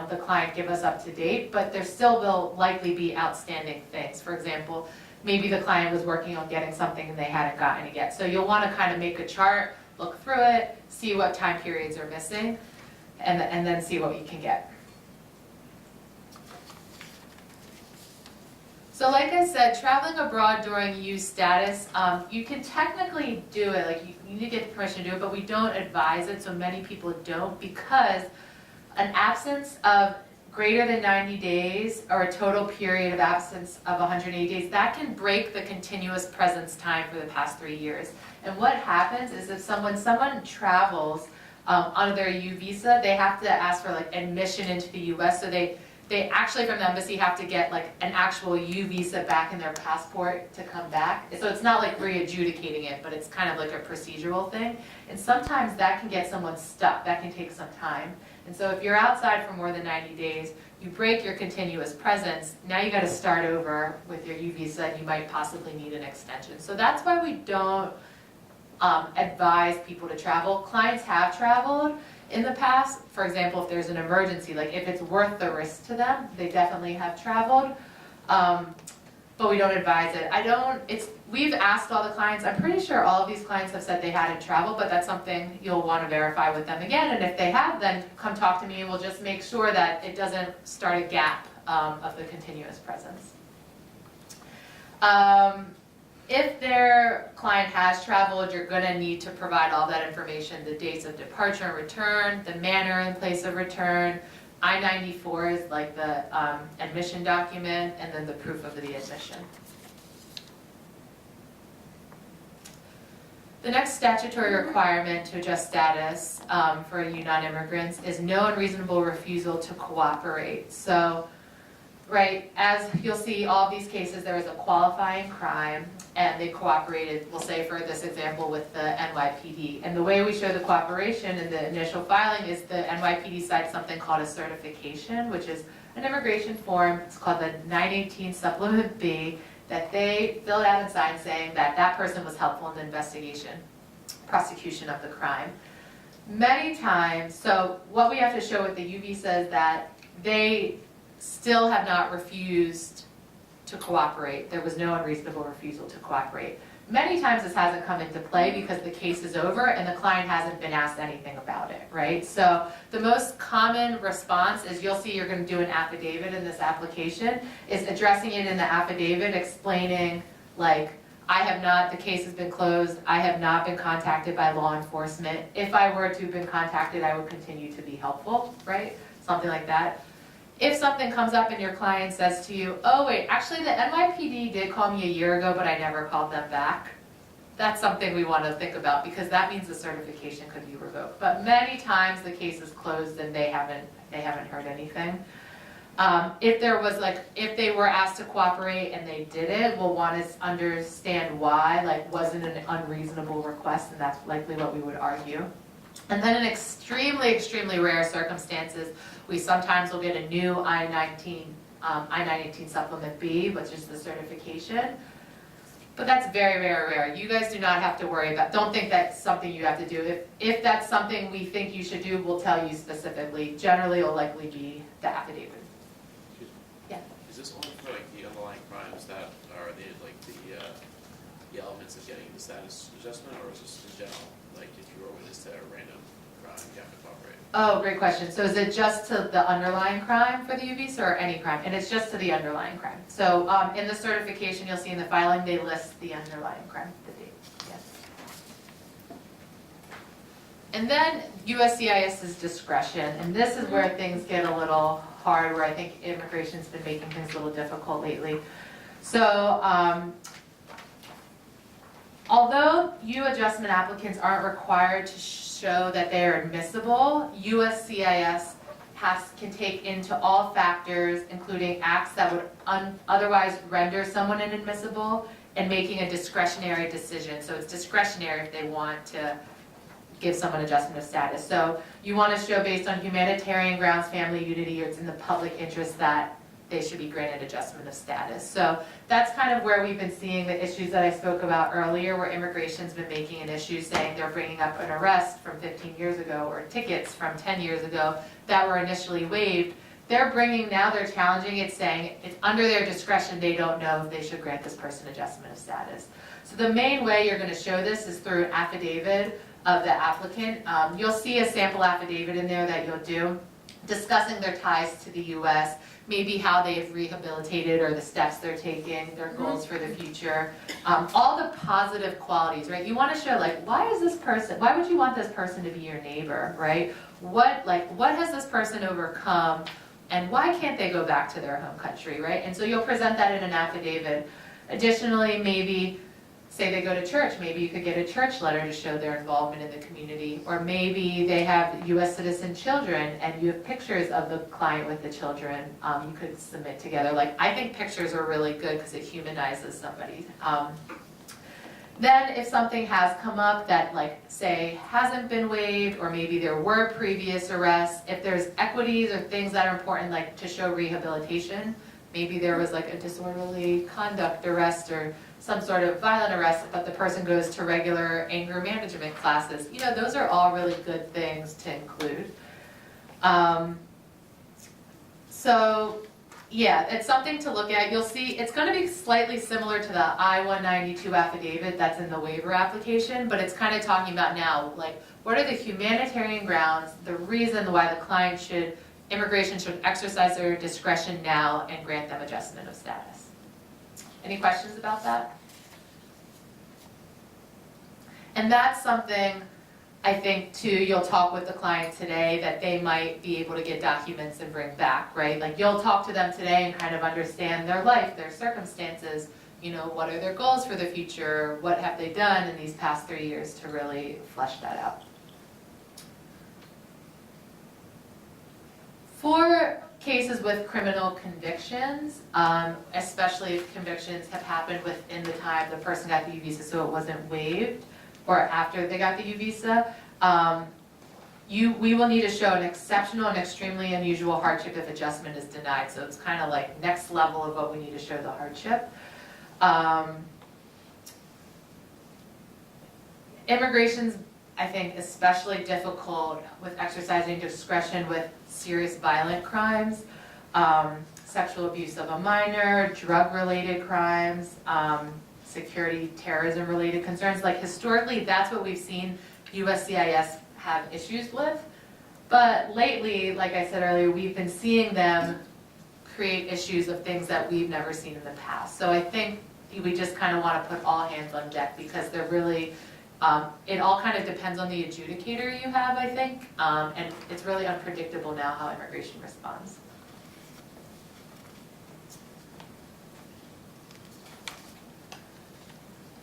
the client give us up to date, but there still will likely be outstanding things. For example, maybe the client was working on getting something and they hadn't gotten it yet. So you'll want to kind of make a chart, look through it, see what time periods are missing, and then see what you can get. So like I said, traveling abroad during U status, you can technically do it, like you need to get permission to do it, but we don't advise it, so many people don't, because an absence of greater than 90 days or a total period of absence of 180 days, that can break the continuous presence time for the past 3 years. And what happens is if someone travels under their U visa, they have to ask for like admission into the US, so they actually from the embassy have to get like an actual U visa back in their passport to come back. So it's not like re-adjudicating it, but it's kind of like a procedural thing. And sometimes that can get someone stuck, that can take some time. And so if you're outside for more than 90 days, you break your continuous presence, now you got to start over with your U visa and you might possibly need an extension. So that's why we don't advise people to travel. Clients have traveled in the past. For example, if there's an emergency, like if it's worth the risk to them, they definitely have traveled. But we don't advise it. We've asked all the clients, I'm pretty sure all of these clients have said they hadn't traveled, but that's something you'll want to verify with them again. And if they have, then come talk to me and we'll just make sure that it doesn't start a gap of the continuous presence. If their client has traveled, you're going to need to provide all that information, the dates of departure and return, the manner and place of return. I-94 is like the admission document, and then the proof of the admission. The next statutory requirement to adjust status for U non-immigrants is no unreasonable refusal to cooperate. So, right, as you'll see, all of these cases, there was a qualifying crime, and they cooperated, we'll say for this example, with the NYPD. And the way we show the cooperation in the initial filing is the NYPD cites something called a certification, which is an immigration form. It's called the 918 Supplement B, that they filled out and signed saying that that person was helpful in the prosecution of the crime. Many times, so what we have to show with the U visa is that they still have not refused to cooperate. There was no unreasonable refusal to cooperate. Many times this hasn't come into play because the case is over and the client hasn't been asked anything about it, right? So the most common response is, you'll see you're going to do an affidavit in this application, is addressing it in the affidavit, explaining like, the case has been closed, I have not been contacted by law enforcement. If I were to have been contacted, I would continue to be helpful, right? Something like that. If something comes up and your client says to you, oh wait, actually the NYPD did call me a year ago, but I never called them back, that's something we want to think about, because that means the certification could be revoked. But many times the case is closed and they haven't heard anything. If they were asked to cooperate and they didn't, we'll want to understand why, like, wasn't an unreasonable request, and that's likely what we would argue. And then in extremely, extremely rare circumstances, we sometimes will get a new I-918 Supplement B, which is the certification. But that's very, very rare. You guys do not have to worry about, don't think that's something you have to do. If that's something we think you should do, we'll tell you specifically. Generally, it'll likely be the affidavit. Yeah. Is this only for like the underlying crimes that are the elements of getting the status adjustment, or is this in general? Like if you were a witness to a random crime, you have to cooperate? Oh, great question. So is it just to the underlying crime for the U visa, or any crime? And it's just to the underlying crime. So in the certification, you'll see in the filing, they list the underlying crime, the date. Yes. And then USCIS's discretion, and this is where things get a little hard, where I think immigration's been making things a little difficult lately. So although U adjustment applicants aren't required to show that they are admissible, USCIS can take into all factors, including acts that would otherwise render someone inadmissible, and making a discretionary decision. So it's discretionary if they want to give someone adjustment of status. So you want to show based on humanitarian grounds, family unity, or it's in the public interest that they should be granted adjustment of status. So that's kind of where we've been seeing the issues that I spoke about earlier, where immigration's been making an issue, saying they're bringing up an arrest from 15 years ago or tickets from 10 years ago that were initially waived. They're challenging it, saying it's under their discretion, they don't know if they should grant this person adjustment of status. So the main way you're going to show this is through an affidavit of the applicant. You'll see a sample affidavit in there that you'll do, discussing their ties to the U.S., maybe how they've rehabilitated or the steps they're taking, their goals for the future, all the positive qualities, right? You want to show, like, why would you want this person to be your neighbor, right? What has this person overcome, and why can't they go back to their home country, right? And so you'll present that in an affidavit. Additionally, maybe say they go to church, maybe you could get a church letter to show their involvement in the community. Or maybe they have U.S. citizen children and you have pictures of the client with the children you could submit together. Like, I think pictures are really good because it humanizes somebody. Then if something has come up that, like, say, hasn't been waived, or maybe there were previous arrests, if there's equities or things that are important, like to show rehabilitation, maybe there was like a disorderly conduct arrest or some sort of violent arrest, but the person goes to regular anger management classes. You know, those are all really good things to include. So yeah, it's something to look at. You'll see it's going to be slightly similar to the I-192 affidavit that's in the waiver application, but it's kind of talking about now, like, what are the humanitarian grounds, the reason why the client immigration should exercise their discretion now and grant them adjustment of status. Any questions about that? And that's something I think too, you'll talk with the client today that they might be able to get documents and bring back, right? Like, you'll talk to them today and kind of understand their life, their circumstances, you know, what are their goals for the future, what have they done in these past 3 years to really flesh that out. For cases with criminal convictions, especially if convictions have happened within the time the person got the U visa, so it wasn't waived, or after they got the U visa, we will need to show an exceptional and extremely unusual hardship if adjustment is denied. So it's kind of like next level of what we need to show the hardship. Immigration's, I think, especially difficult with exercising discretion with serious violent crimes, sexual abuse of a minor, drug-related crimes, security, terrorism-related concerns. Like, historically, that's what we've seen USCIS have issues with. But lately, like I said earlier, we've been seeing them create issues of things that we've never seen in the past. So I think we just kind of want to put all hands on deck, because they're really, it all kind of depends on the adjudicator you have, I think, and it's really unpredictable now how immigration responds.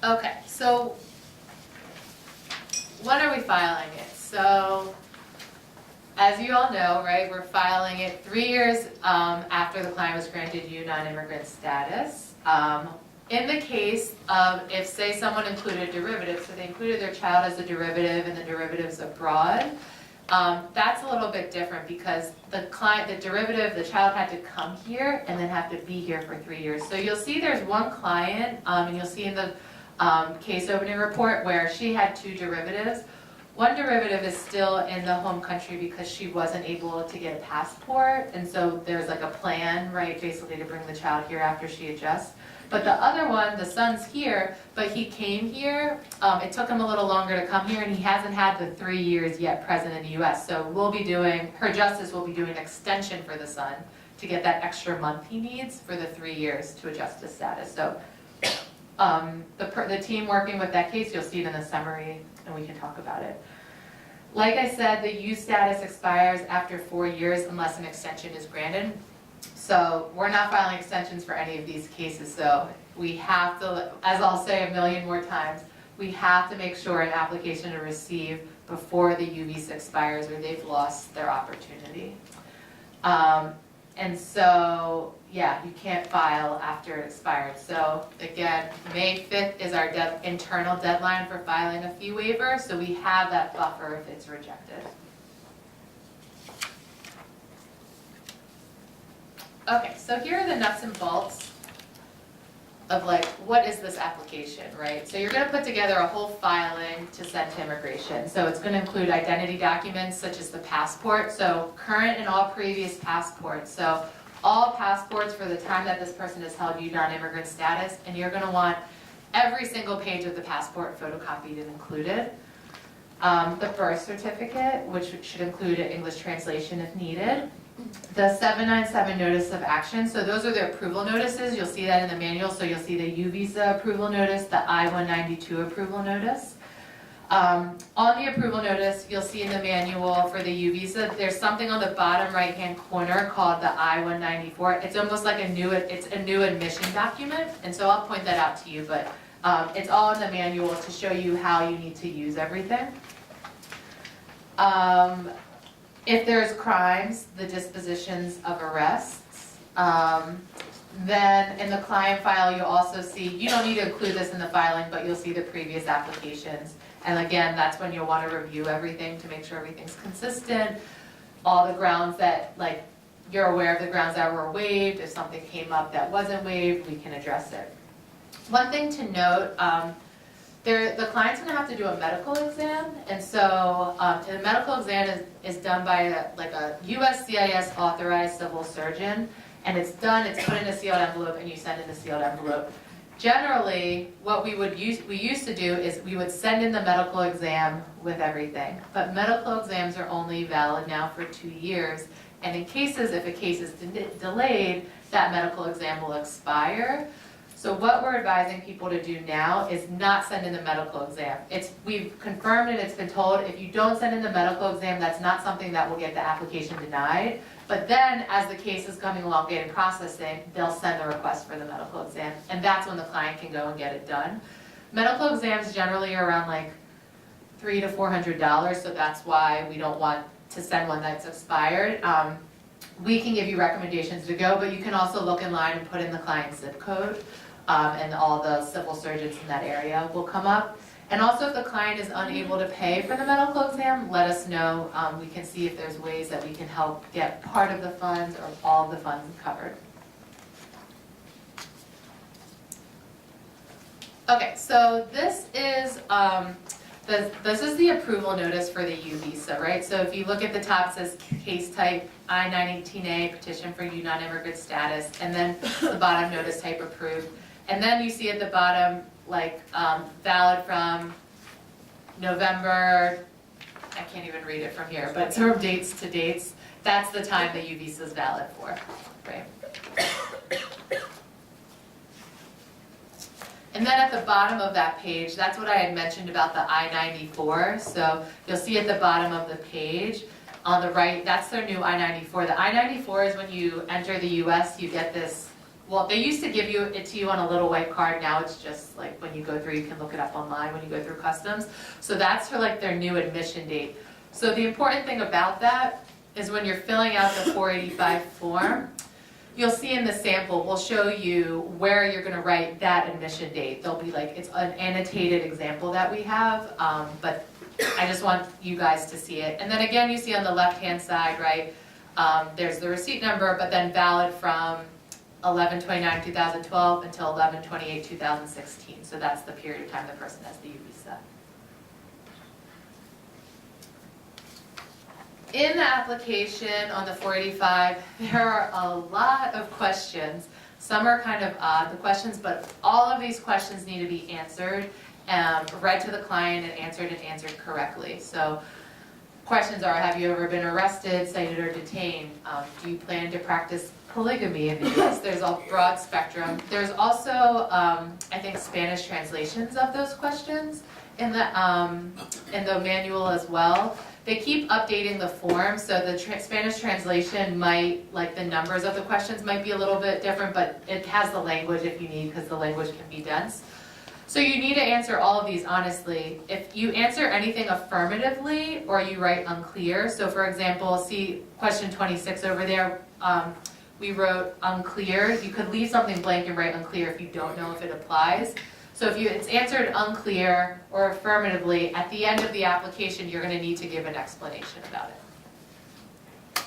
Okay, so when are we filing it? So, as you all know, right, we're filing it 3 years after the client was granted U non-immigrant status. In the case of if, say, someone included derivatives, so they included their child as a derivative and the derivatives abroad, that's a little bit different because the child had to come here and then have to be here for 3 years. So you'll see there's one client, and you'll see in the case opening report where she had 2 derivatives. One derivative is still in the home country because she wasn't able to get a passport, and so there's like a plan, right, basically to bring the child here after she adjusts. But the other one, the son's here, but he came here, it took him a little longer to come here, and he hasn't had the 3 years yet present in the US. So her justice will be doing an extension for the son to get that extra month he needs for the 3 years to adjust his status. So the team working with that case, you'll see it in the summary, and we can talk about it. Like I said, the U status expires after 4 years unless an extension is granted. So we're not filing extensions for any of these cases, so we have to, as I'll say a million more times, we have to make sure an application to receive before the U visa expires or they've lost their opportunity. And so, yeah, you can't file after it expired. So again, May 5th is our internal deadline for filing a fee waiver, so we have that buffer if it's rejected. Okay, so here are the nuts and bolts of like, what is this application, right? So you're gonna put together a whole filing to send to immigration. So it's gonna include identity documents such as the passport, so current and all previous passports. So all passports for the time that this person has held U non-immigrant status, and you're gonna want every single page of the passport photocopied and included. The birth certificate, which should include an English translation if needed. The 797 notice of action, so those are the approval notices. You'll see that in the manual, so you'll see the U visa approval notice, the I-192 approval notice. On the approval notice, you'll see in the manual for the U visa, there's something on the bottom right-hand corner called the I-194. It's almost like a new admission document, and so I'll point that out to you, but it's all in the manual to show you how you need to use everything. If there's crimes, the dispositions of arrests. Then in the client file, you'll also see, you don't need to include this in the filing, but you'll see the previous applications. And again, that's when you'll want to review everything to make sure everything's consistent. All the grounds that, like, you're aware of the grounds that were waived. If something came up that wasn't waived, we can address it. One thing to note, the client's going to have to do a medical exam, and so the medical exam is done by a USCIS authorized civil surgeon, and it's put in a sealed envelope, and you send in a sealed envelope. Generally, what we used to do is we would send in the medical exam with everything, but medical exams are only valid now for 2 years, and in cases, if a case is delayed, that medical exam will expire. So what we're advising people to do now is not send in the medical exam. We've confirmed and it's been told if you don't send in the medical exam, that's not something that will get the application denied. But then as the case is coming along getting processing, they'll send the request for the medical exam. And that's when the client can go and get it done. Medical exams generally are around like $300 to $400, so that's why we don't want to send one that's expired. We can give you recommendations to go, but you can also look in line and put in the client's zip code. And all the civil surgeons in that area will come up. And also if the client is unable to pay for the medical exam, let us know. We can see if there's ways that we can help get part of the funds or all of the funds covered. Okay, so this is the approval notice for the U visa, right? So if you look at the top, it says case type I-918A, petition for U non-immigrant status, and then the bottom notice type approved. And then you see at the bottom, like, valid from November, I can't even read it from here, but from dates to dates, that's the time the U visa is valid for, right? And then at the bottom of that page, that's what I had mentioned about the I-94. So you'll see at the bottom of the page, on the right, that's their new I-94. The I-94 is when you enter the US, you get this well, they used to give it to you on a little white card. Now it's just like when you go through, you can look it up online when you go through customs. So that's for like their new admission date. So the important thing about that is when you're filling out the 485 form, you'll see in the sample, we'll show you where you're gonna write that admission date. There'll be like, it's an annotated example that we have, but I just want you guys to see it. And then again, you see on the left-hand side, right, there's the receipt number, but then valid from 11/29/2012 until 11/28/2016. So that's the period of time the person has the U visa. In the application on the 485, there are a lot of questions. Some are kind of odd, the questions, but all of these questions need to be answered, read to the client and answered correctly. So questions are, have you ever been arrested, cited, or detained? Do you plan to practice polygamy in the US? There's a broad spectrum. There's also, I think, Spanish translations of those questions in the manual as well. They keep updating the form, so the Spanish translation might, like the numbers of the questions might be a little bit different, but it has the language if you need, because the language can be dense. So you need to answer all of these honestly. If you answer anything affirmatively or you write unclear, so for example, see question 26 over there, we wrote unclear. You could leave something blank and write unclear if you don't know if it applies. So if it's answered unclear or affirmatively, at the end of the application, you're going to need to give an explanation about it.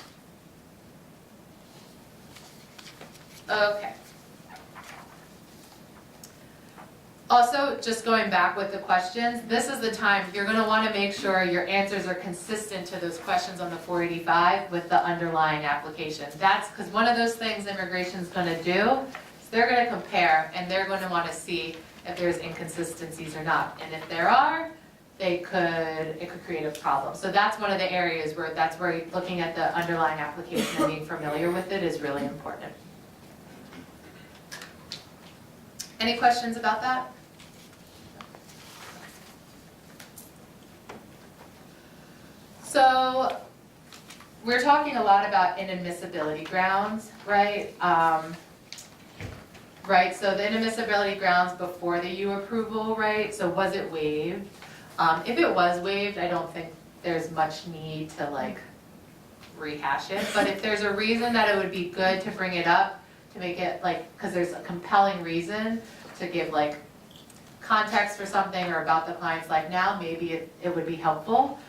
Okay. Also, just going back with the questions, this is the time you're going to want to make sure your answers are consistent to those questions on the 485 with the underlying application. That's because one of those things immigration is going to do is they're going to compare and they're going to want to see if there's inconsistencies or not. And if there are, it could create a problem. So that's one of the areas where looking at the underlying application and being familiar with it is really important. Any questions about that? So we're talking a lot about inadmissibility grounds, right? Right, so the inadmissibility grounds before the U approval, right? So was it waived? If it was waived, I don't think there's much need to like rehash it. But if there's a reason that it would be good to bring it up, to make it like, because there's a compelling reason to give like context for something or about the client's life now, maybe it would be helpful.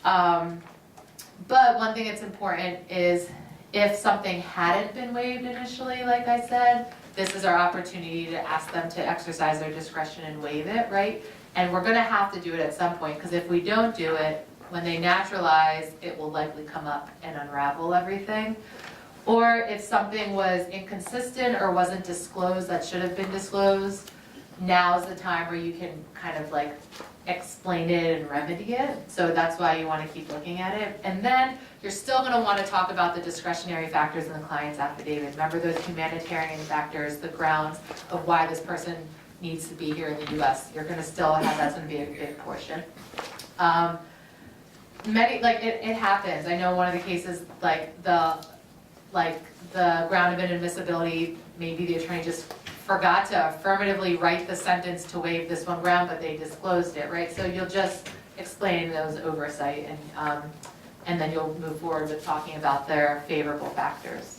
But one thing that's important is if something hadn't been waived initially, like I said, this is our opportunity to ask them to exercise their discretion and waive it, right? And we're gonna have to do it at some point, because if we don't do it, when they naturalize, it will likely come up and unravel everything. Or if something was inconsistent or wasn't disclosed that should have been disclosed, now's the time where you can kind of like explain it and remedy it. So that's why you want to keep looking at it. And then you're still going to want to talk about the discretionary factors in the client's affidavit. Remember those humanitarian factors, the grounds of why this person needs to be here in the US. You're going to still have, that's going to be a big portion. It happens. I know one of the cases, like the ground of inadmissibility, maybe the attorney just forgot to affirmatively write the sentence to waive this one ground, but they disclosed it, right? So you'll just explain those oversight, and then you'll move forward with talking about their favorable factors.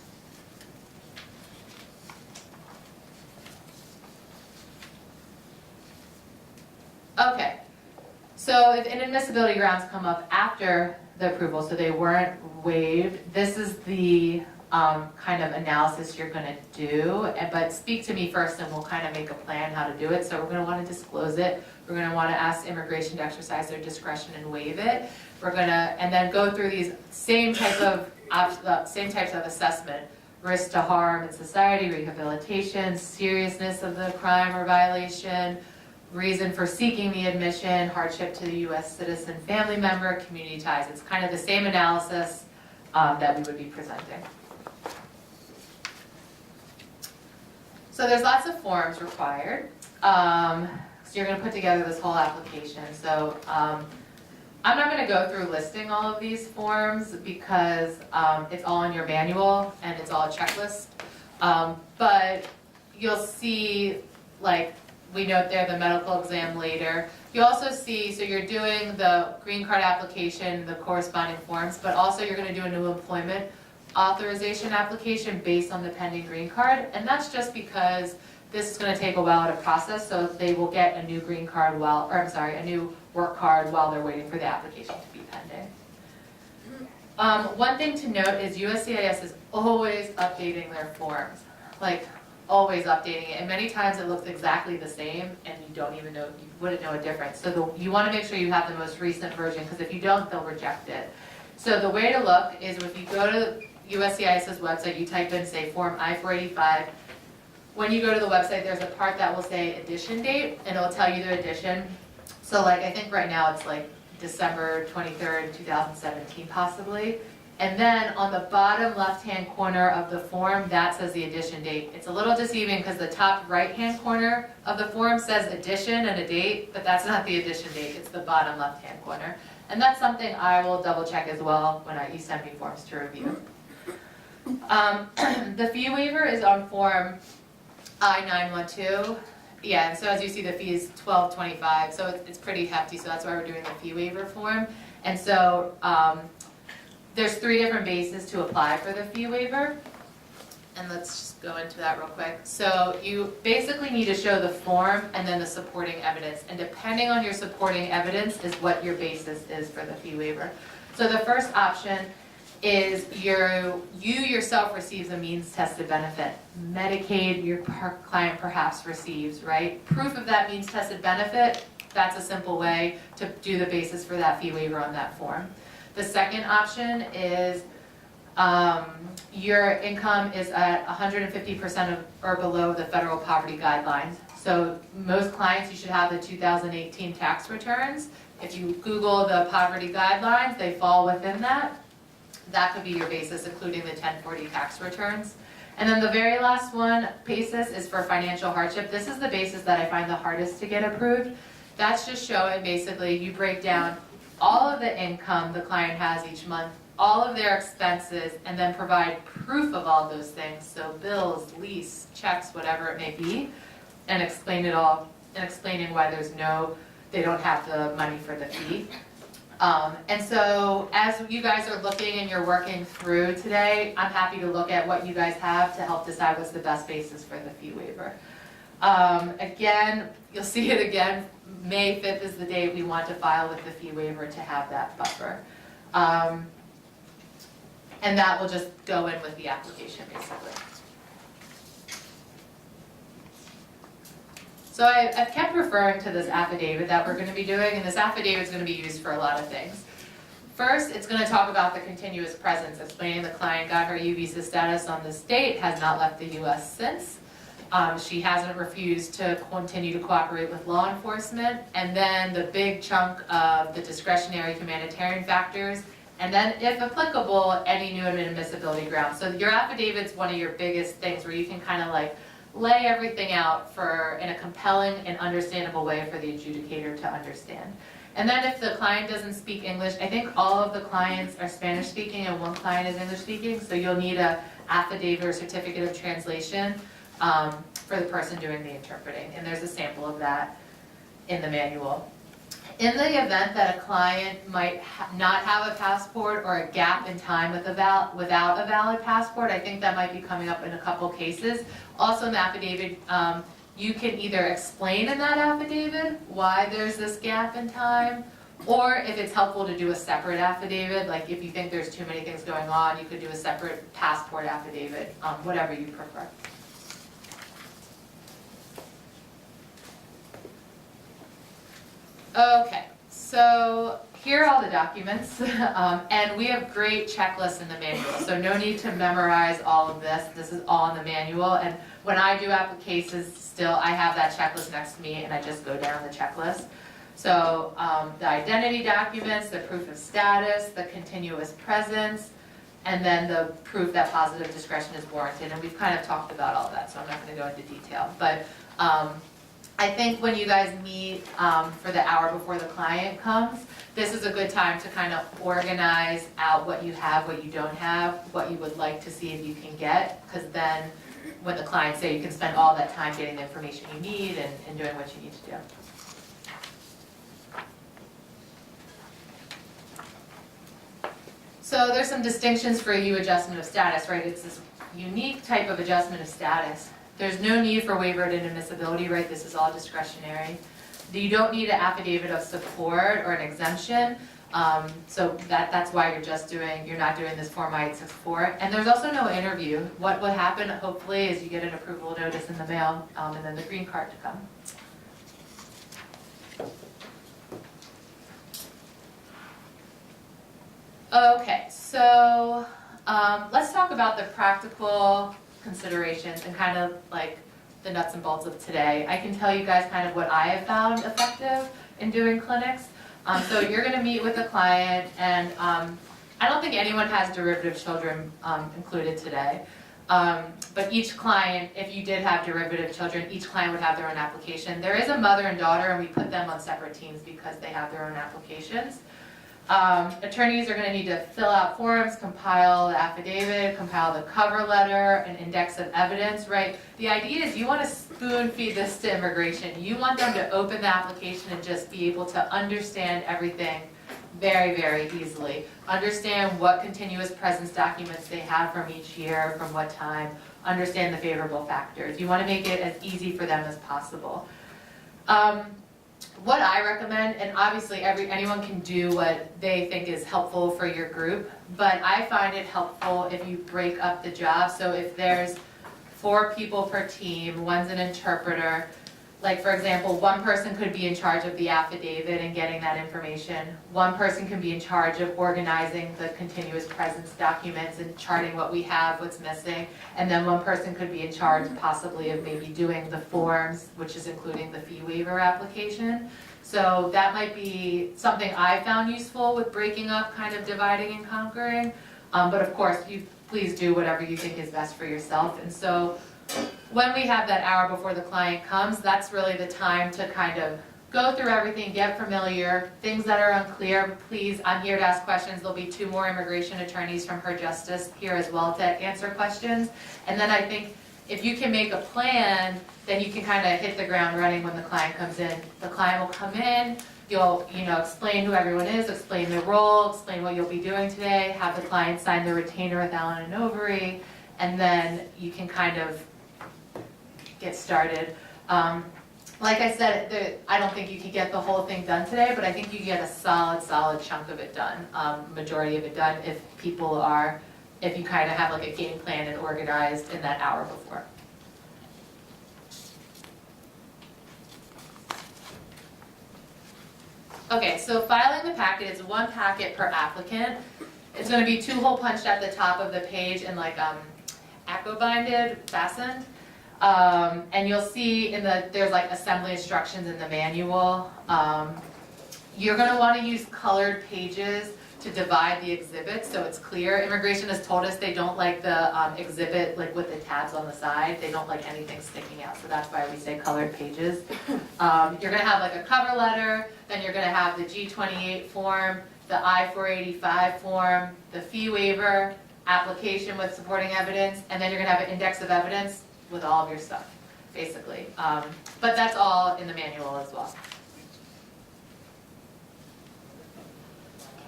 Okay, so if inadmissibility grounds come up after the approval, so they weren't waived, this is the kind of analysis you're going to do, but speak to me first and we'll kind of make a plan how to do it. So we're going to want to disclose it. We're going to want to ask immigration to exercise their discretion and waive it. We're going to, and then go through these same types of assessment: risk to harm in society, rehabilitation, seriousness of the crime or violation, reason for seeking the admission, hardship to the U.S. citizen, family member, community ties. It's kind of the same analysis that we would be presenting. So there's lots of forms required. So you're going to put together this whole application. So I'm not going to go through listing all of these forms because it's all in your manual and it's all a checklist. But you'll see, like, we note there the medical exam later. You also see, so you're doing the green card application, the corresponding forms, but also you're gonna do a new employment authorization application based on the pending green card. And that's just because this is gonna take a while to process, so they will get a new green card a new work card while they're waiting for the application to be pending. One thing to note is USCIS is always updating their forms, like always updating it. And many times it looks exactly the same and you don't even know, you wouldn't know a difference. So you wanna make sure you have the most recent version, because if you don't, they'll reject it. So the way to look is if you go to USCIS's website, you type in, say, Form I-485. When you go to the website, there's a part that will say edition date, and it'll tell you the edition. So like, I think right now it's like December 23rd, 2017 possibly. And then on the bottom left-hand corner of the form, that says the edition date. It's a little deceiving because the top right-hand corner of the form says edition and a date, but that's not the edition date, it's the bottom left-hand corner. And that's something I will double check as well when you send me forms to review. The fee waiver is on form I-912. Yeah, and so as you see, the fee is $12.25, so it's pretty hefty, so that's why we're doing the fee waiver form. And so there's 3 different bases to apply for the fee waiver. And let's just go into that real quick. So you basically need to show the form and then the supporting evidence. And depending on your supporting evidence is what your basis is for the fee waiver. So the first option is you yourself receives a means tested benefit. Medicaid, your client perhaps receives, right? Proof of that means tested benefit, that's a simple way to do the basis for that fee waiver on that form. The second option is your income is at 150% of or below the federal poverty guidelines. So most clients, you should have the 2018 tax returns. If you Google the poverty guidelines, they fall within that. That could be your basis, including the 1040 tax returns. And then the very last one, basis, is for financial hardship. This is the basis that I find the hardest to get approved. That's just showing basically you break down all of the income the client has each month, all of their expenses, and then provide proof of all those things. So bills, lease, checks, whatever it may be, and explain it all, and explaining why they don't have the money for the fee. And so as you guys are looking and you're working through today, I'm happy to look at what you guys have to help decide what's the best basis for the fee waiver. Again, you'll see it again, May 5th is the date we want to file with the fee waiver to have that buffer. And that will just go in with the application basically. So I've kept referring to this affidavit that we're going to be doing, and this affidavit is going to be used for a lot of things. First, it's going to talk about the continuous presence, explaining the client got her U visa status on this date, has not left the U.S. since. She hasn't refused to continue to cooperate with law enforcement, and then the big chunk of the discretionary humanitarian factors, and then, if applicable, any new admissibility grounds. So your affidavit's one of your biggest things where you can kind of like lay everything out in a compelling and understandable way for the adjudicator to understand. And then if the client doesn't speak English, I think all of the clients are Spanish speaking and one client is English speaking, so you'll need an affidavit or certificate of translation for the person doing the interpreting. And there's a sample of that in the manual. In the event that a client might not have a passport or a gap in time without a valid passport, I think that might be coming up in a couple cases. Also in the affidavit, you can either explain in that affidavit why there's this gap in time, or if it's helpful to do a separate affidavit, like if you think there's too many things going on, you could do a separate passport affidavit, whatever you prefer. Okay, so here are all the documents, and we have great checklists in the manual, so no need to memorize all of this. This is all in the manual, and when I do applications still, I have that checklist next to me, and I just go down the checklist. So the identity documents, the proof of status, the continuous presence, and then the proof that positive discretion is warranted, and we've kind of talked about all that, so I'm not going to go into detail. But I think when you guys meet for the hour before the client comes, this is a good time to kind of organize out what you have, what you don't have, what you would like to see if you can get, because then when the client's there, you can spend all that time getting the information you need and doing what you need to do. So there's some distinctions for U adjustment of status, right? It's this unique type of adjustment of status. There's no need for waiver of inadmissibility, right? This is all discretionary. You don't need an affidavit of support or an exemption. So that's why you're not doing this Form I-864. And there's also no interview. What would happen, hopefully, is you get an approval notice in the mail and then the green card to come. Okay, so let's talk about the practical considerations and kind of like the nuts and bolts of today. I can tell you guys kind of what I have found effective in doing clinics. So you're going to meet with a client, and I don't think anyone has derivative children included today. But each client, if you did have derivative children, each client would have their own application. There is a mother and daughter, and we put them on separate teams because they have their own applications. Attorneys are going to need to fill out forms, compile the affidavit, compile the cover letter, an index of evidence, right? The idea is you want to spoon feed this to immigration. You want them to open the application and just be able to understand everything very, very easily. Understand what continuous presence documents they have from each year, from what time, understand the favorable factors. You want to make it as easy for them as possible. What I recommend, and obviously anyone can do what they think is helpful for your group, but I find it helpful if you break up the job. So if there's 4 people per team, one's an interpreter, like for example, one person could be in charge of the affidavit and getting that information. One person can be in charge of organizing the continuous presence documents and charting what we have, what's missing. And then one person could be in charge possibly of maybe doing the forms, which is including the fee waiver application. So that might be something I found useful with breaking up, kind of dividing and conquering. But of course, please do whatever you think is best for yourself. And so when we have that hour before the client comes, that's really the time to kind of go through everything, get familiar, things that are unclear. Please, I'm here to ask questions. There'll be 2 more immigration attorneys from Her Justice here as well to answer questions. And then I think if you can make a plan, then you can kind of hit the ground running when the client comes in. The client will come in, you'll explain who everyone is, explain the role, explain what you'll be doing today, have the client sign the retainer with Allen and Overy, and then you can kind of get started. Like I said, I don't think you could get the whole thing done today, but I think you get a solid chunk of it done, majority of it done if you kind of have like a game plan and organized in that hour before. Okay, so filing the packet is 1 packet per applicant. It's going to be 2 hole punched at the top of the page and like ACO-binded, fastened. And you'll see there's like assembly instructions in the manual. You're going to want to use colored pages to divide the exhibits so it's clear. Immigration has told us they don't like the exhibit like with the tabs on the side. They don't like anything sticking out, so that's why we say colored pages. You're going to have like a cover letter, then you're going to have the G28 form, the I-485 form, the fee waiver, application with supporting evidence, and then you're going to have an index of evidence with all of your stuff, basically. But that's all in the manual as well.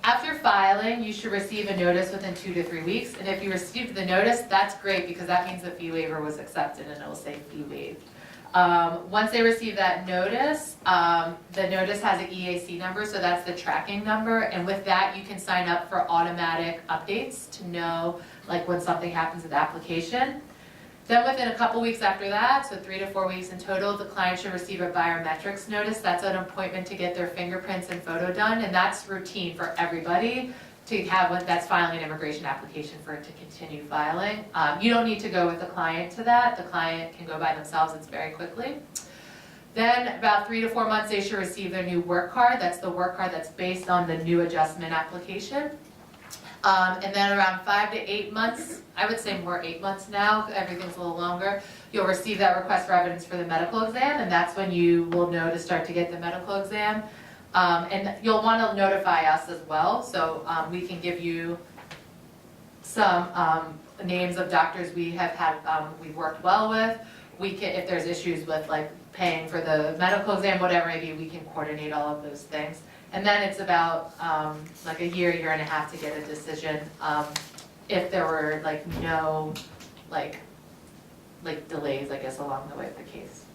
After filing, you should receive a notice within 2 to 3 weeks. And if you received the notice, that's great because that means the fee waiver was accepted and it will say fee waived. Once they receive that notice, the notice has an EAC number, so that's the tracking number. And with that, you can sign up for automatic updates to know like when something happens with the application. Then within a couple weeks after that, so 3 to 4 weeks in total, the client should receive a biometrics notice. That's an appointment to get their fingerprints and photo done, and that's routine for everybody to have when that's filing an immigration application for it to continue filing. You don't need to go with the client to that. The client can go by themselves. It's very quickly. Then about 3 to 4 months, they should receive their new work card. That's the work card that's based on the new adjustment application. And then around 5 to 8 months, I would say more 8 months now, everything's a little longer, you'll receive that request for evidence for the medical exam, and that's when you will know to start to get the medical exam. And you'll want to notify us as well, so we can give you some names of doctors we have had, we've worked well with. We can, if there's issues with like paying for the medical exam, whatever it may be, we can coordinate all of those things. And then it's about like a year and a half to get a decision. If there were like no like delays, I guess, along the way of the case.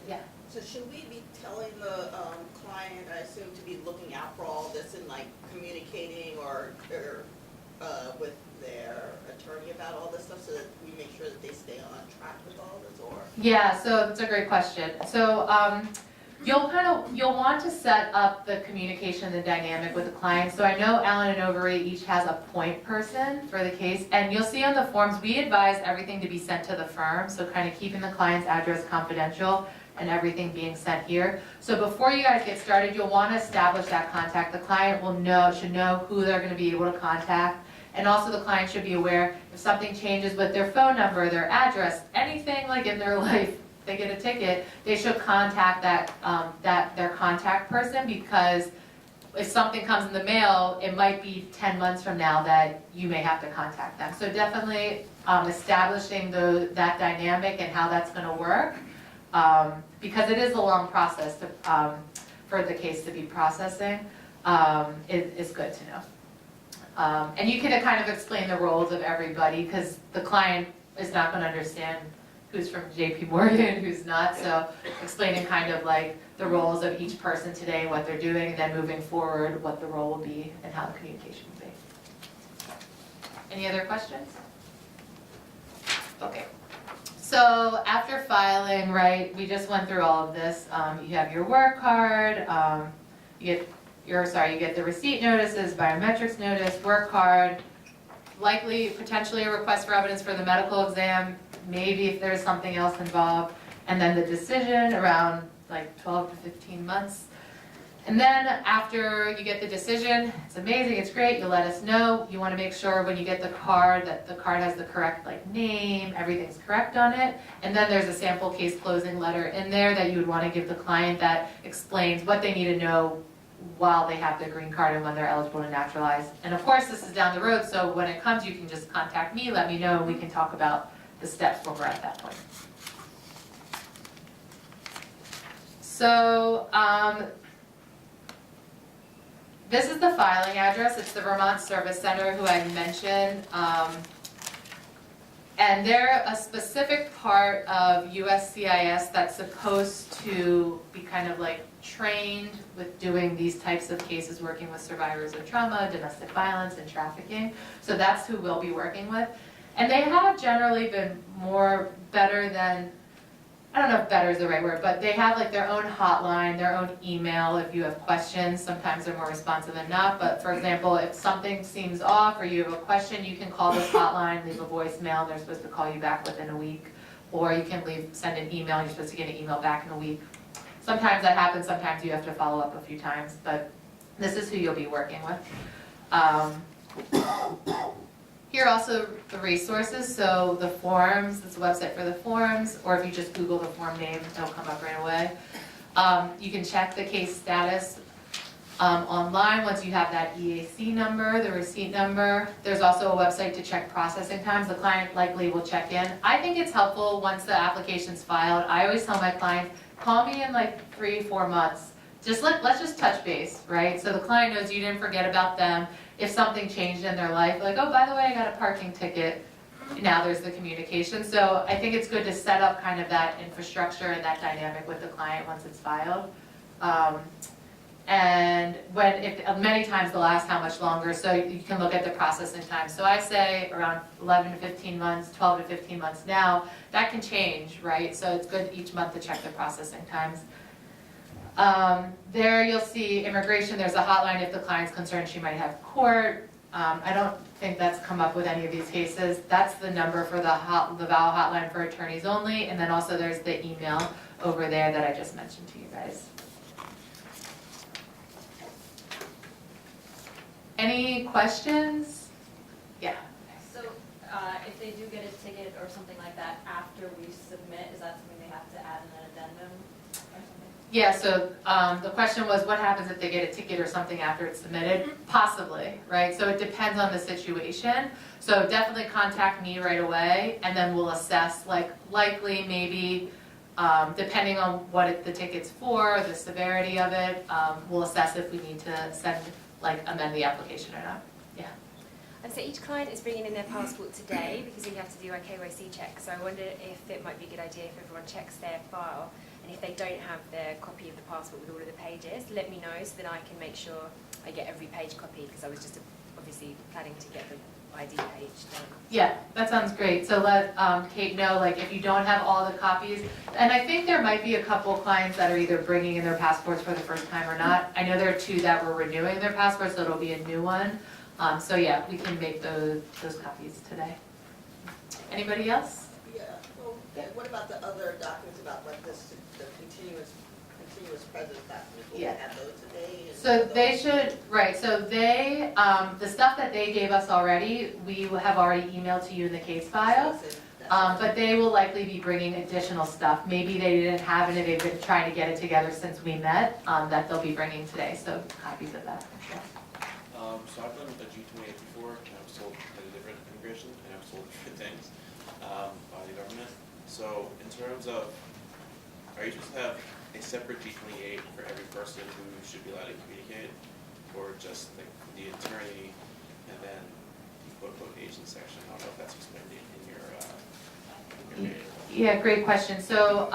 Yeah. So should we be telling the client, I assume, to be looking out for all this and like communicating or with their attorney about all this stuff so that we make sure that they stay on track with all this, or? Yeah, so it's a great question. So you'll want to set up the communication, the dynamic with the client. So I know Allen and Overy each has a point person for the case, and you'll see on the forms, we advise everything to be sent to the firm, so kind of keeping the client's address confidential and everything being sent here. So before you guys get started, you'll want to establish that contact. The client should know who they're going to be able to contact. And also the client should be aware if something changes with their phone number, their address, anything like in their life, they get a ticket, they should contact their contact person, because if something comes in the mail, it might be 10 months from now that you may have to contact them. So definitely establishing that dynamic and how that's going to work, because it is a long process for the case to be processing, is good to know. And you can kind of explain the roles of everybody, because the client is not going to understand who's from JP Morgan, who's not. So explaining kind of like the roles of each person today, what they're doing, and then moving forward, what the role will be and how the communication will be. Any other questions? Okay. So after filing, right, we just went through all of this. You have your work card, you get the receipt notices, biometrics notice, work card, likely potentially a request for evidence for the medical exam, maybe if there's something else involved, and then the decision around like 12 to 15 months. And then after you get the decision, it's amazing, it's great, you'll let us know. You want to make sure when you get the card that the card has the correct like name, everything's correct on it. And then there's a sample case closing letter in there that you would want to give the client that explains what they need to know while they have their green card and when they're eligible to naturalize. And of course, this is down the road, so when it comes, you can just contact me, let me know, and we can talk about the steps when we're at that point. So, this is the filing address. It's the Vermont Service Center, who I mentioned. And they're a specific part of USCIS that's supposed to be kind of like trained with doing these types of cases, working with survivors of trauma, domestic violence, and trafficking. So that's who we'll be working with. And they have generally been better than, I don't know if better is the right word, but they have like their own hotline, their own email if you have questions. Sometimes they're more responsive than not, but for example, if something seems off or you have a question, you can call this hotline, leave a voicemail, they're supposed to call you back within a week. Or you can send an email, and you're supposed to get an email back in a week. Sometimes that happens, sometimes you have to follow up a few times, but this is who you'll be working with. Here are also the resources, so the forms, it's a website for the forms, or if you just Google the form name, it'll come up right away. You can check the case status online once you have that EAC number, the receipt number. There's also a website to check processing times. The client likely will check in. I think it's helpful once the application's filed. I always tell my clients, call me in like 3-4 months. Let's just touch base, right? So the client knows you didn't forget about them. If something changed in their life, like, oh, by the way, I got a parking ticket, now there's the communication. So I think it's good to set up kind of that infrastructure and that dynamic with the client once it's filed. And many times they'll ask how much longer, so you can look at the processing time. So I say around 11 to 15 months, 12 to 15 months now. That can change, right? So it's good each month to check the processing times. There you'll see immigration. There's a hotline if the client's concerned she might have court. I don't think that's come up with any of these cases. That's the number for the VAL hotline for attorneys only. And then also there's the email over there that I just mentioned to you guys. Any questions? Yeah. So if they do get a ticket or something like that after we submit, is that something they have to add in an addendum or something? Yeah, so the question was, what happens if they get a ticket or something after it's submitted? Possibly, right? So it depends on the situation. So definitely contact me right away, and then we'll assess, like, likely, maybe, depending on what the ticket's for, the severity of it, we'll assess if we need to amend the application or not. Yeah. And so each client is bringing in their passport today because we have to do our KYC check. So I wonder if it might be a good idea if everyone checks their file, and if they don't have their copy of the passport with all of the pages, let me know so then I can make sure I get every page copied, because I was just obviously planning to get the ID page done. Yeah, that sounds great. So let Kate know, like, if you don't have all the copies, and I think there might be a couple clients that are either bringing in their passports for the first time or not. I know there are 2 that were renewing their passports, so it'll be a new one. So yeah, we can make those copies today. Anybody else? Yeah, well, what about the other documents about like this, the continuous presence documents? Will we have those today? So they should, right, so they, the stuff that they gave us already, we have already emailed to you in the case file. But they will likely be bringing additional stuff. Maybe they didn't have it and they've been trying to get it together since we met, that they'll be bringing today, so copies of that. Yeah. So I've done a G28 before, and I was told at a different immigration, and I was told different things by the government. So in terms of, are you supposed to have a separate G28 for every person who should be allowed to communicate, or just the attorney and then the quote-unquote agent section? I don't know if that's explained in your manual. Yeah, great question. So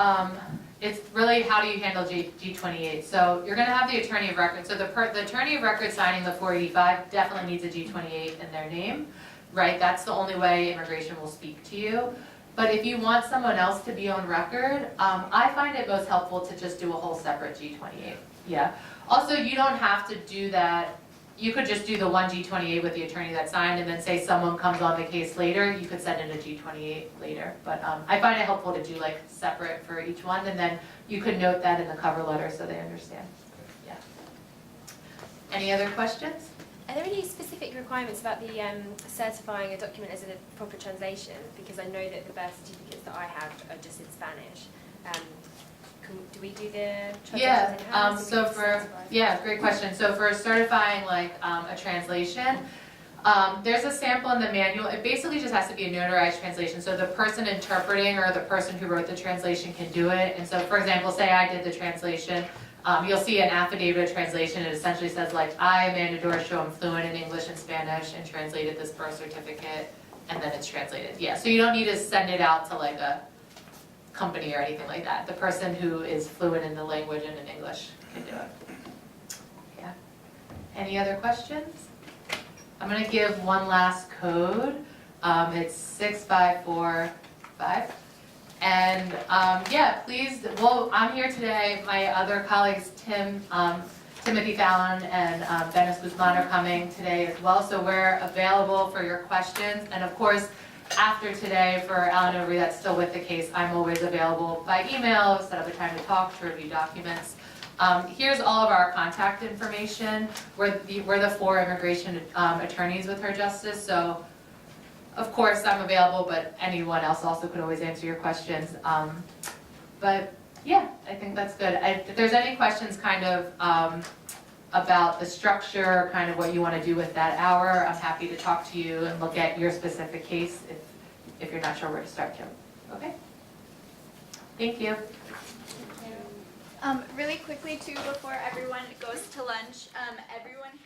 it's really, how do you handle G28? So you're going to have the attorney of record. So the attorney of record signing the 485 definitely needs a G28 in their name, right? That's the only way immigration will speak to you. But if you want someone else to be on record, I find it most helpful to just do a whole separate G28. Yeah. Also, you don't have to do that. You could just do the one G28 with the attorney that signed, and then say someone comes on the case later, you could send in a G28 later. But I find it helpful to do like separate for each one, and then you could note that in the cover letter so they understand. Yeah. Any other questions? Are there any specific requirements about the certifying a document as a proper translation? Because I know that the birth certificates that I have are just in Spanish. Do we do the translations in-house? So great question. So for certifying like a translation, there's a sample in the manual. It basically just has to be a notarized translation. So the person interpreting or the person who wrote the translation can do it. And so, for example, say I did the translation. You'll see an affidavit of translation. It essentially says like, I, Amanda Dorshow, am fluent in English and Spanish and translated this birth certificate, and then it's translated. Yeah, so you don't need to send it out to like a company or anything like that. The person who is fluent in the language and in English can do it. Yeah. Any other questions? I'm going to give one last code. It's 6545. And yeah, please, well, I'm here today. My other colleagues, Timothy Fallon and Dennis Guzman are coming today as well. So we're available for your questions. And of course, after today, for Alan Overy that's still with the case, I'm always available by email, set up a time to talk, to review documents. Here's all of our contact information. We're the 4 immigration attorneys with Her Justice, so of course I'm available, but anyone else also could always answer your questions. But yeah, I think that's good. If there's any questions kind of about the structure, kind of what you want to do with that hour, I'm happy to talk to you and look at your specific case if you're not sure where to start, Kim. Okay? Thank you. Really quickly too, before everyone goes to lunch, everyone